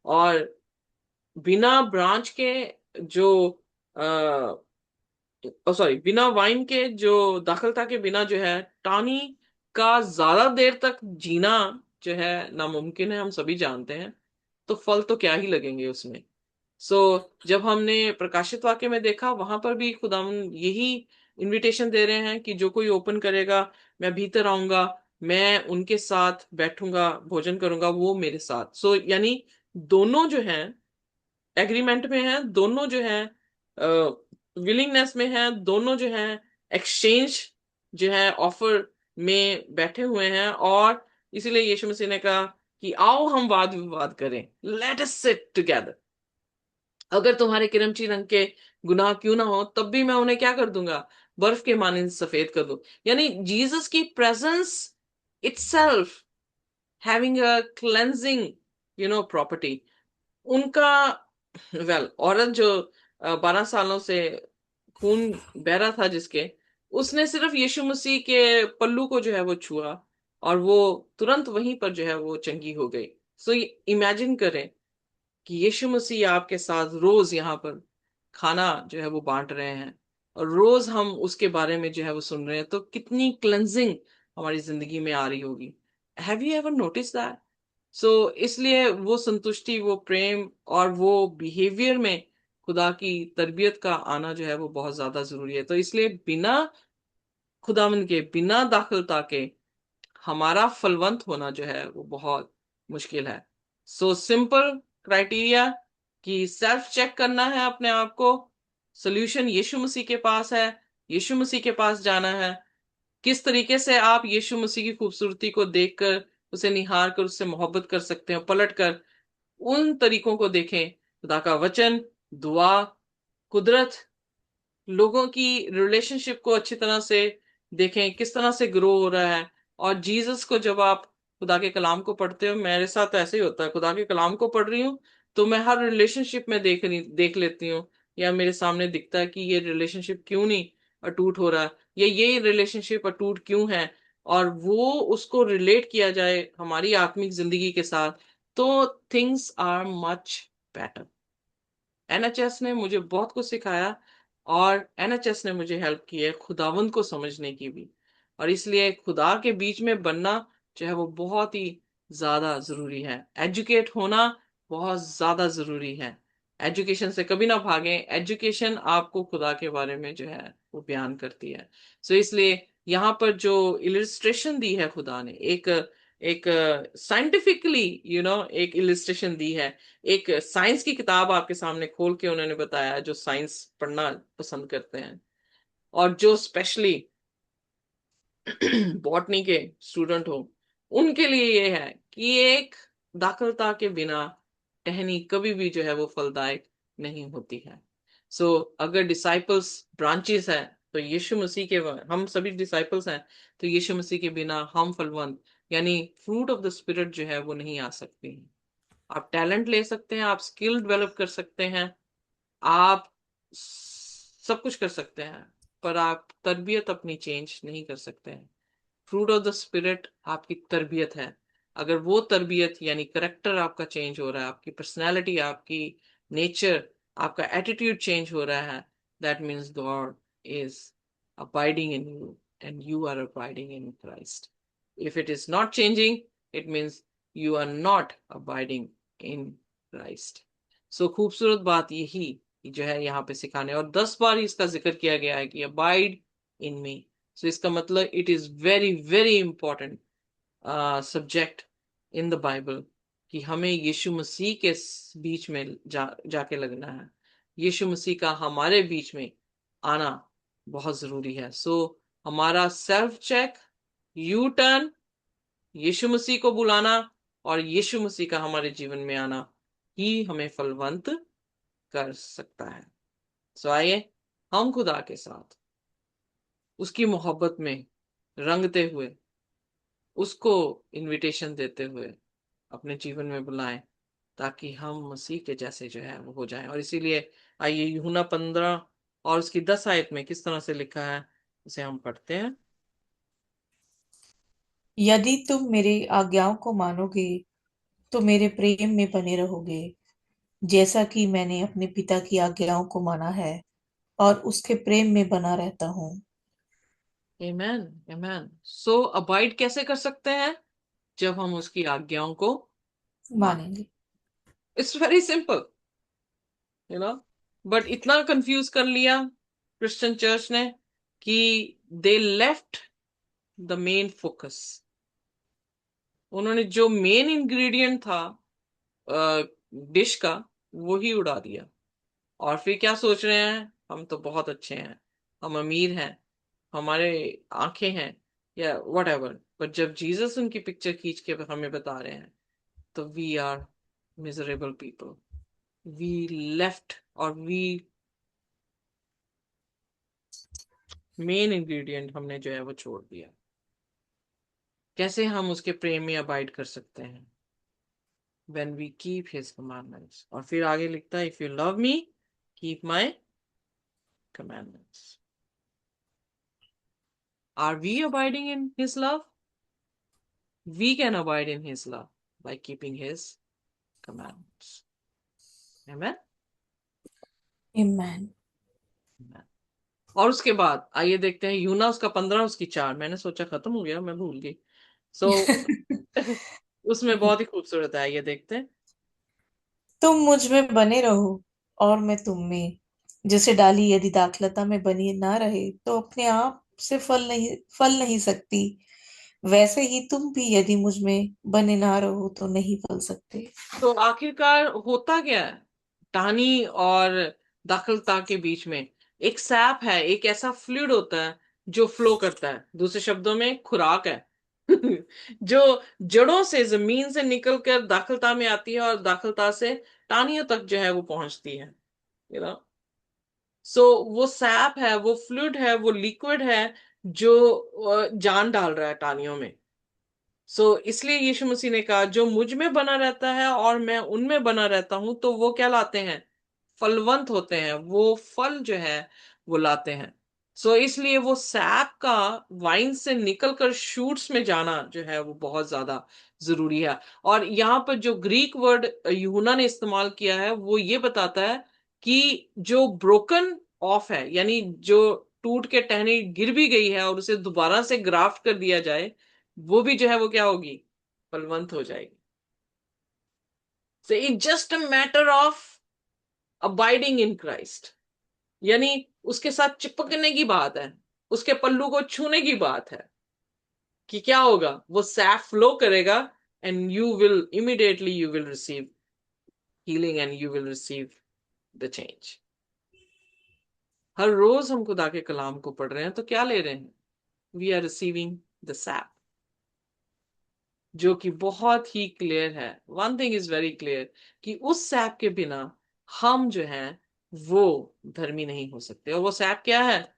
और बिना ब्रांच के जो सॉरी बिना वाइन के जो दाखलता के बिना जो है टानी का ज्यादा देर तक जीना जो है नामुमकिन है, हम सभी जानते हैं। तो फल तो क्या ही लगेंगे उसमें। सो जब हमने प्रकाशित वाक्य में देखा, वहां पर भी खुदावन यही इनविटेशन दे रहे हैं कि जो कोई ओपन करेगा, मैं भीतर आऊंगा, मैं उनके साथ बैठूंगा, भोजन करूंगा, वो मेरे साथ। सो यानी दोनों जो हैं एग्रीमेंट में हैं, दोनों जो हैं विलिंगनेस में हैं, दोनों जो हैं एक्सचेंज जो है ऑफर में बैठे हुए हैं। और इसीलिए यीशु मसीह ने कहा कि आओ हम वाद विवाद करें, लेट अस सिट टुगेदर। अगर तुम्हारे किरमची रंग के गुनाह क्यों ना हो तब भी मैं उन्हें क्या कर दूंगा, बर्फ के मानिंद सफेद कर दूं। यानी जीसस की presence itself having a cleansing property. उनका औरत जो 12 सालों से खून बह रहा था जिसके, उसने सिर्फ यीशु मसीह के पल्लू को जो है वो छुआ और वो तुरंत वहीं पर जो है वो चंगी हो गई। सो इमेजिन करें कि यीशु मसीह आपके साथ रोज यहाँ पर खाना जो है वो बांट रहे हैं और रोज हम उसके बारे में जो है वो सुन रहे हैं, तो कितनी क्लेंजिंग हमारी जिंदगी में आ रही होगी। Have you ever notice that? So इसलिए वो संतुष्टि, वो प्रेम और वो बिहेवियर में खुदा की तरबियत का आना जो है वो बहुत ज्यादा जरूरी है। तो इसलिए बिना खुदावन के, बिना दाखिलता के हमारा फलवंत होना जो है वो बहुत मुश्किल है। सो सिंपल क्राइटेरिया कि सेल्फ चेक करना है अपने आप को। सोल्यूशन यीशु मसीह के पास है, यीशु मसीह के पास जाना है। किस तरीके से आप यीशु मसीह की खूबसूरती को देखकर, उसे निहार कर उससे मोहब्बत कर सकते हैं, पलट कर उन तरीकों को देखें। खुदा का वचन, दुआ, कुदरत, लोगों की रिलेशनशिप को अच्छी तरह से देखें किस तरह से ग्रो हो रहा है। और जीसस को जब आप खुदा के कलाम को पढ़ते हो, मेरे साथ ऐसे ही होता है, खुदा के कलाम को पढ़ रही हूँ तो मैं हर रिलेशनशिप में देख लेती हूँ, या मेरे सामने दिखता है कि ये रिलेशनशिप क्यों नहीं अटूट हो रहा, ये रिलेशनशिप अटूट क्यों है। और वो उसको रिलेट किया जाए हमारी आत्मिक जिंदगी के साथ, तो things are much better. NHS ने मुझे बहुत कुछ सिखाया और एनएचएस ने मुझे हेल्प की है खुदावंद को समझने की भी। और इसलिए खुदा के बीच में बनना जो है वो बहुत ही ज्यादा जरूरी है। एजुकेट होना बहुत ज्यादा जरूरी है। एजुकेशन से कभी ना भागें, एजुकेशन आपको खुदा के बारे में जो है वो बयान करती है। सो इसलिए यहाँ पर जो इलिस्ट्रेशन दी है खुदा ने, एक एक साइंटिफिकली एक इलिस्ट्रेशन दी है। एक साइंस की किताब आपके सामने खोल के उन्होंने बताया, जो साइंस पढ़ना पसंद करते हैं और जो स्पेशली बॉटनी के स्टूडेंट हो, उनके लिए ये है कि एक दाखलता के बिना टहनी कभी भी जो है वो फलदायक नहीं होती है। सो अगर डिसाइपल्स ब्रांचेस है तो यीशु मसीह के, हम सभी डिसाइपल्स हैं तो यीशु मसीह के बिना हम फलवंत यानी फ्रूट ऑफ द स्पिरिट जो है वो नहीं आ सकती है। आप टैलेंट ले सकते हैं, आप स्किल डेवलप कर सकते हैं, आप सब कुछ कर सकते हैं, पर आप तरबियत अपनी चेंज नहीं कर सकते हैं। फ्रूट ऑफ द स्पिरिट आपकी तरबियत है। अगर वो तरबियत यानी करेक्टर आपका चेंज हो रहा है, आपकी पर्सनैलिटी, आपकी नेचर, आपका एटीट्यूड चेंज हो रहा है, that means God is abiding in you and you are abiding in Christ. If it is not changing, it means you are not abiding in Christ. So खूबसूरत बात यही जो है यहाँ पे सिखाने, और 10 बार इसका जिक्र किया गया है कि अबाइड इन मी। सो इसका मतलब it is very very important subject in the Bible कि हमें यीशु मसीह के बीच में जाके लगना है। यीशु मसीह का हमारे बीच में आना बहुत जरूरी है। सो हमारा सेल्फ चेक, यू टर्न, यीशु मसीह को बुलाना और यीशु मसीह का हमारे जीवन में आना ही हमें फलवंत कर सकता है। सो आइए हम खुदा के साथ उसकी मोहब्बत में रंगते हुए, उसको इनविटेशन देते हुए अपने जीवन में बुलाएं, ताकि हम मसीह के जैसे जो है वो हो जाएं। और इसीलिए आइए यूहन्ना 15 और उसकी 10 आयत में किस तरह से लिखा है उसे हम पढ़ते हैं। यदि तुम मेरी आज्ञाओं को मानोगे तो मेरे प्रेम में बने रहोगे, जैसा कि मैंने अपने पिता की आज्ञाओं को माना है और उसके प्रेम में बना रहता हूँ। आमेन, आमेन। सो अबाइड कैसे कर सकते हैं? जब हम उसकी आज्ञाओं को मान, मानेंगे। It's very simple, you know. But इतना कंफ्यूज कर लिया क्रिश्चियन चर्च ने कि they left the main focus. उन्होंने जो मेन इंग्रेडिएंट था डिश का वो ही उड़ा दिया, और फिर क्या सोच रहे हैं, हम तो बहुत अच्छे हैं, हम अमीर हैं, हमारे आंखें हैं, या वट एवर। बट जब जीसस उनकी पिक्चर खींच के हमें बता रहे हैं तो we are miserable people, we left, और वी मेन इंग्रेडिएंट हमने जो है वो छोड़ दिया। कैसे हम उसके प्रेम में अबाइड कर सकते हैं? when we keep his commandments। और फिर आगे लिखता है, if you love me keep my commandments। Are we abiding in his love? We can abide in his love by keeping his commandments। Amen। Amen। Amen। और उसके बाद आइए देखते हैं यूना उसका 15 उसकी 4। मैंने सोचा खत्म हो गया, मैं भूल गई। सो उसमें बहुत ही खूबसूरत है, आइए देखते हैं। तुम मुझ में बने रहो और मैं तुम में। जैसे डाली यदि दाखलता में बनी ना रहे तो अपने आप से फल नहीं सकती, वैसे ही तुम भी यदि मुझ में बने ना रहो तो नहीं फल सकते। तो आखिरकार होता क्या है टहनी और दाखलता के बीच में? एक सैप है, एक ऐसा फ्लूइड होता है जो फ्लो करता है, दूसरे शब्दों में खुराक है जो जड़ों से, जमीन से निकलकर दाखलता में आती है और दाखलता से टाहनियों तक जो है वो पहुंचती है, यू नो। सो वो सैप है, वो फ्लूइड है, वो लिक्विड है जो जान डाल रहा है टाहनियों में। इसलिए यीशु मसीह ने कहा जो मुझ में बना रहता है और मैं उनमें बना रहता हूं तो वो क्या लाते हैं? फलवंत होते हैं, वो फल जो है वो लाते हैं। इसलिए वो सैप का वाइन से निकलकर शूट्स में जाना जो है वो बहुत ज्यादा जरूरी है। और यहाँ पर जो ग्रीक वर्ड यूहन्ना ने इस्तेमाल किया है वो ये बताता है कि जो ब्रोकन ऑफ है, यानी जो टूट के टहनी गिर भी गई है और उसे दोबारा से ग्राफ्ट कर दिया जाए, वो भी जो है वो क्या होगी? फलवंत हो जाएगी। It's just a matter of abiding in Christ, यानी उसके साथ चिपकने की बात है, उसके पल्लू को छूने की बात है कि क्या होगा, वो सैफ फ्लो करेगा and you will immediately you will receive healing and you will receive the change. हर रोज हम खुदा के कलाम को पढ़ रहे हैं तो क्या ले रहे हैं? We are receiving the sap, जो कि बहुत ही क्लियर है। One thing is very clear कि उस सैप के बिना हम जो है वो धर्मी नहीं हो सकते। और वो सैप क्या है?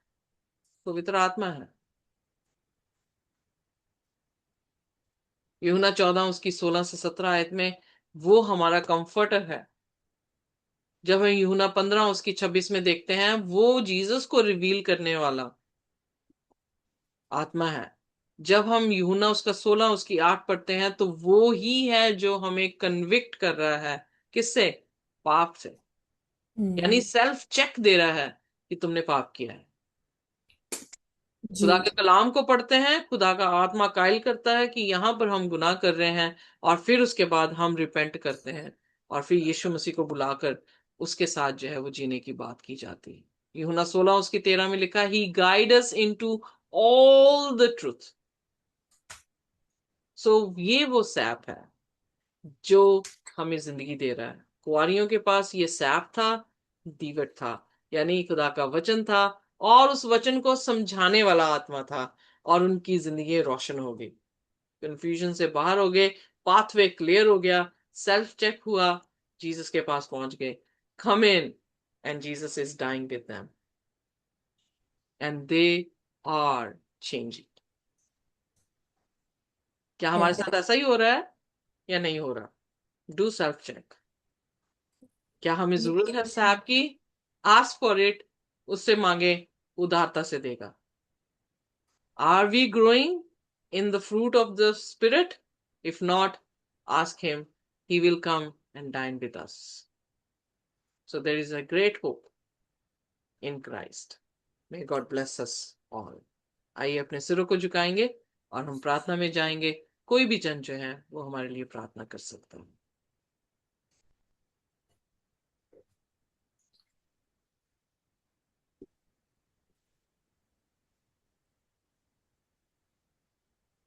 पवित्र आत्मा है। यूहन्ना 14 उसकी 16 से 17 आयत में वो हमारा कंफर्टर है। जब हम यूहन्ना 15 उसकी 26 में देखते हैं, वो जीसस को रिवील करने वाला आत्मा है। जब हम यूहन्ना उसका 16 उसकी 8 पढ़ते हैं, तो वो ही है जो हमें कन्विक्ट कर रहा है। किससे? पाप से। यानी सेल्फ चेक दे रहा है कि तुमने पाप किया है। खुदा जी। के कलाम को पढ़ते हैं, खुदा का आत्मा कायल करता है कि यहां पर हम गुनाह कर रहे हैं, और फिर उसके बाद हम रिपेंट करते हैं, और फिर यीशु मसीह को बुलाकर उसके साथ जो है वो जीने की बात की जाती है। यूहन्ना 16 उसकी 13 में लिखा, he guide us into all the truth. So ये वो सैप है जो हमें जिंदगी दे रहा है। कुंवारियों के पास ये सैप था, दीवट था, यानी खुदा का वचन था, और उस वचन को समझाने वाला आत्मा था, और उनकी जिंदगी रोशन हो गई, कंफ्यूजन से बाहर हो गए, पाथवे क्लियर हो गया, सेल्फ चेक हुआ, जीसस के पास पहुंच गए। Come in, and Jesus is dying with them, and they are changing. क्या हमारे Yes. साथ ऐसा ही हो रहा है या नहीं हो रहा? Do self check. क्या हमें जरूरत है साहब की? आस्क फॉर इट, उससे मांगे, उदारता से देगा। Are we growing in the fruit of the spirit? If not, ask him, he will come and dine with us. So there is a great hope in Christ. May God bless us all. आइए अपने सिरों को झुकाएंगे और हम प्रार्थना में जाएंगे। कोई भी जन जो है वो हमारे लिए प्रार्थना कर सकता है।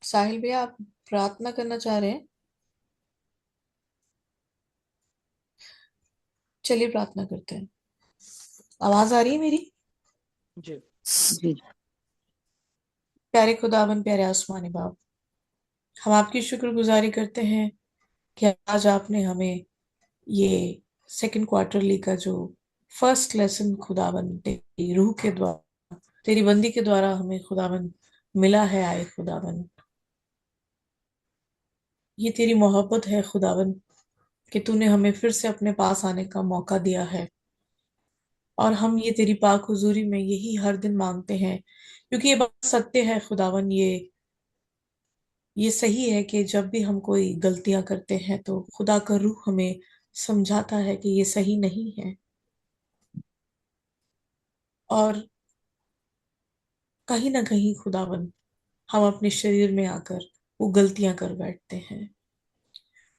साहिल भैया, आप प्रार्थना करना चाह रहे हैं? चलिए प्रार्थना करते हैं। आवाज आ रही है मेरी? जी। जी। प्यारे खुदावन, प्यारे आसमानी बाप, हम आपकी शुक्रगुजारी करते हैं कि आज आपने हमें ये सेकंड क्वार्टरली का जो फर्स्ट लेसन खुदावन तेरी रूह के द्वारा, तेरी बंदी के द्वारा हमें खुदावन मिला है। आए खुदावन, ये तेरी मोहब्बत है खुदावन कि तूने हमें फिर से अपने पास आने का मौका दिया है। और हम ये तेरी पाक हुजूरी में यही हर दिन मांगते हैं, क्योंकि ये बात सत्य है खुदावन। ये सही है कि जब भी हम कोई गलतियां करते हैं तो खुदा का रूह हमें समझाता है कि ये सही नहीं है, और कहीं ना कहीं खुदावन हम अपने शरीर में आकर वो गलतियां कर बैठते हैं।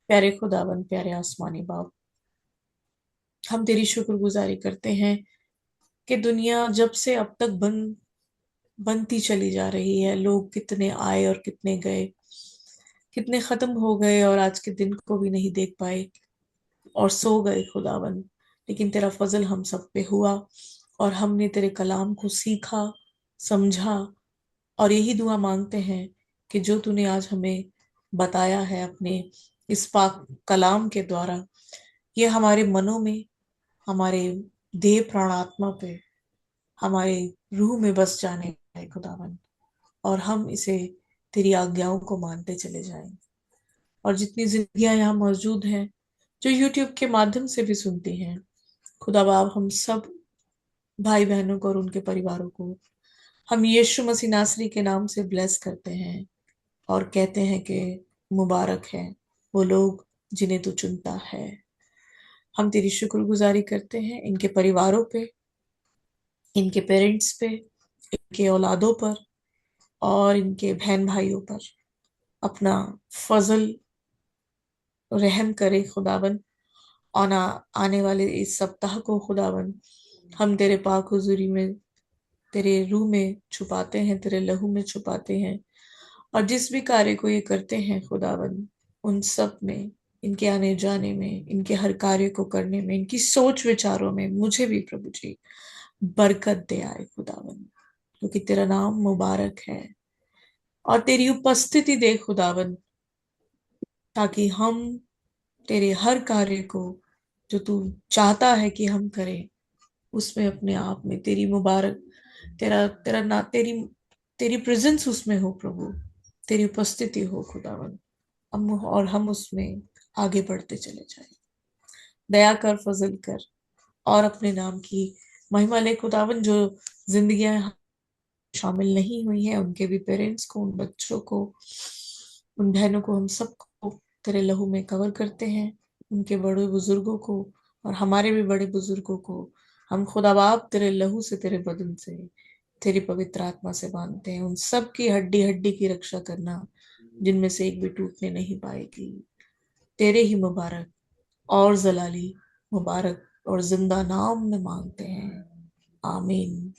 प्यारे खुदावन, प्यारे आसमानी बाप, हम तेरी शुक्रगुजारी करते हैं कि दुनिया जब से अब तक बनती चली जा रही है, लोग कितने आए और कितने गए, कितने खत्म हो गए और आज के दिन को भी नहीं देख पाए और सो गए खुदावन। लेकिन तेरा फजल हम सब पे हुआ, और हमने तेरे कलाम को सीखा, समझा, और यही दुआ मांगते हैं कि जो तूने आज हमें बताया है अपने इस पाक कलाम के द्वारा, ये हमारे मनों में, हमारे देह प्राणात्मा पे, हमारे रूह में बस जाने पाए खुदावन, और हम इसे तेरी आज्ञाओं को मानते चले जाएं। और जितनी जिंदगियां यहाँ मौजूद हैं, जो यूट्यूब के माध्यम से भी सुनती हैं, खुदा बाप, हम सब भाई बहनों को और उनके परिवारों को हम यीशु मसीह नासरी के नाम से ब्लेस करते हैं, और कहते हैं कि मुबारक है वो लोग जिन्हें तू चुनता है। हम तेरी शुक्रगुजारी करते हैं इनके परिवारों पे, इनके पेरेंट्स पे, इनके औलादों पर, और इनके बहन भाइयों पर। अपना फजल रहम करे खुदावन। आना आने वाले इस सप्ताह को खुदावन हम तेरे पाक हुजूरी में, तेरे रूह में छुपाते हैं, तेरे लहू में छुपाते हैं। और जिस भी कार्य को ये करते हैं खुदावन, उन सब में, इनके आने जाने में, इनके हर कार्य को करने में, इनकी सोच विचारों में मुझे भी प्रभु जी बरकत दे आए खुदावन, क्योंकि तेरा नाम मुबारक है। और तेरी उपस्थिति दे खुदावन, ताकि हम तेरे हर कार्य को जो तू चाहता है कि हम करें, उसमें अपने आप में तेरी मुबारक, तेरा तेरा ना तेरी तेरी प्रेजेंस उसमें हो प्रभु, तेरी उपस्थिति हो खुदावन। और हम उसमें आगे बढ़ते चले जाएं। दया कर, फजल कर, और अपने नाम की महिमा ले खुदावन। जो जिंदगियां शामिल नहीं हुई हैं, उनके भी पेरेंट्स को, उन बच्चों को, उन बहनों को, हम सबको तेरे लहू में कवर करते हैं। उनके बड़े बुजुर्गों को और हमारे भी बड़े बुजुर्गों को हम खुदा बाप तेरे लहू से, तेरे बदन से, तेरी पवित्र आत्मा से बांधते हैं। उन सब की हड्डी हड्डी की रक्षा करना, जिनमें से एक भी टूटने नहीं पाएगी। तेरे ही मुबारक और जलाली मुबारक और जिंदा नाम में मांगते हैं। आमीन,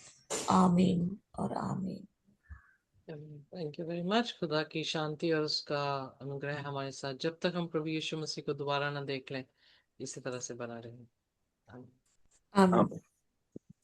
आमीन और आमीन। Thank you very much. खुदा की शांति और उसका अनुग्रह हमारे साथ जब तक हम प्रभु यीशु मसीह को दोबारा ना देख लें इसी तरह से बना रहे। आमीन। आमीन।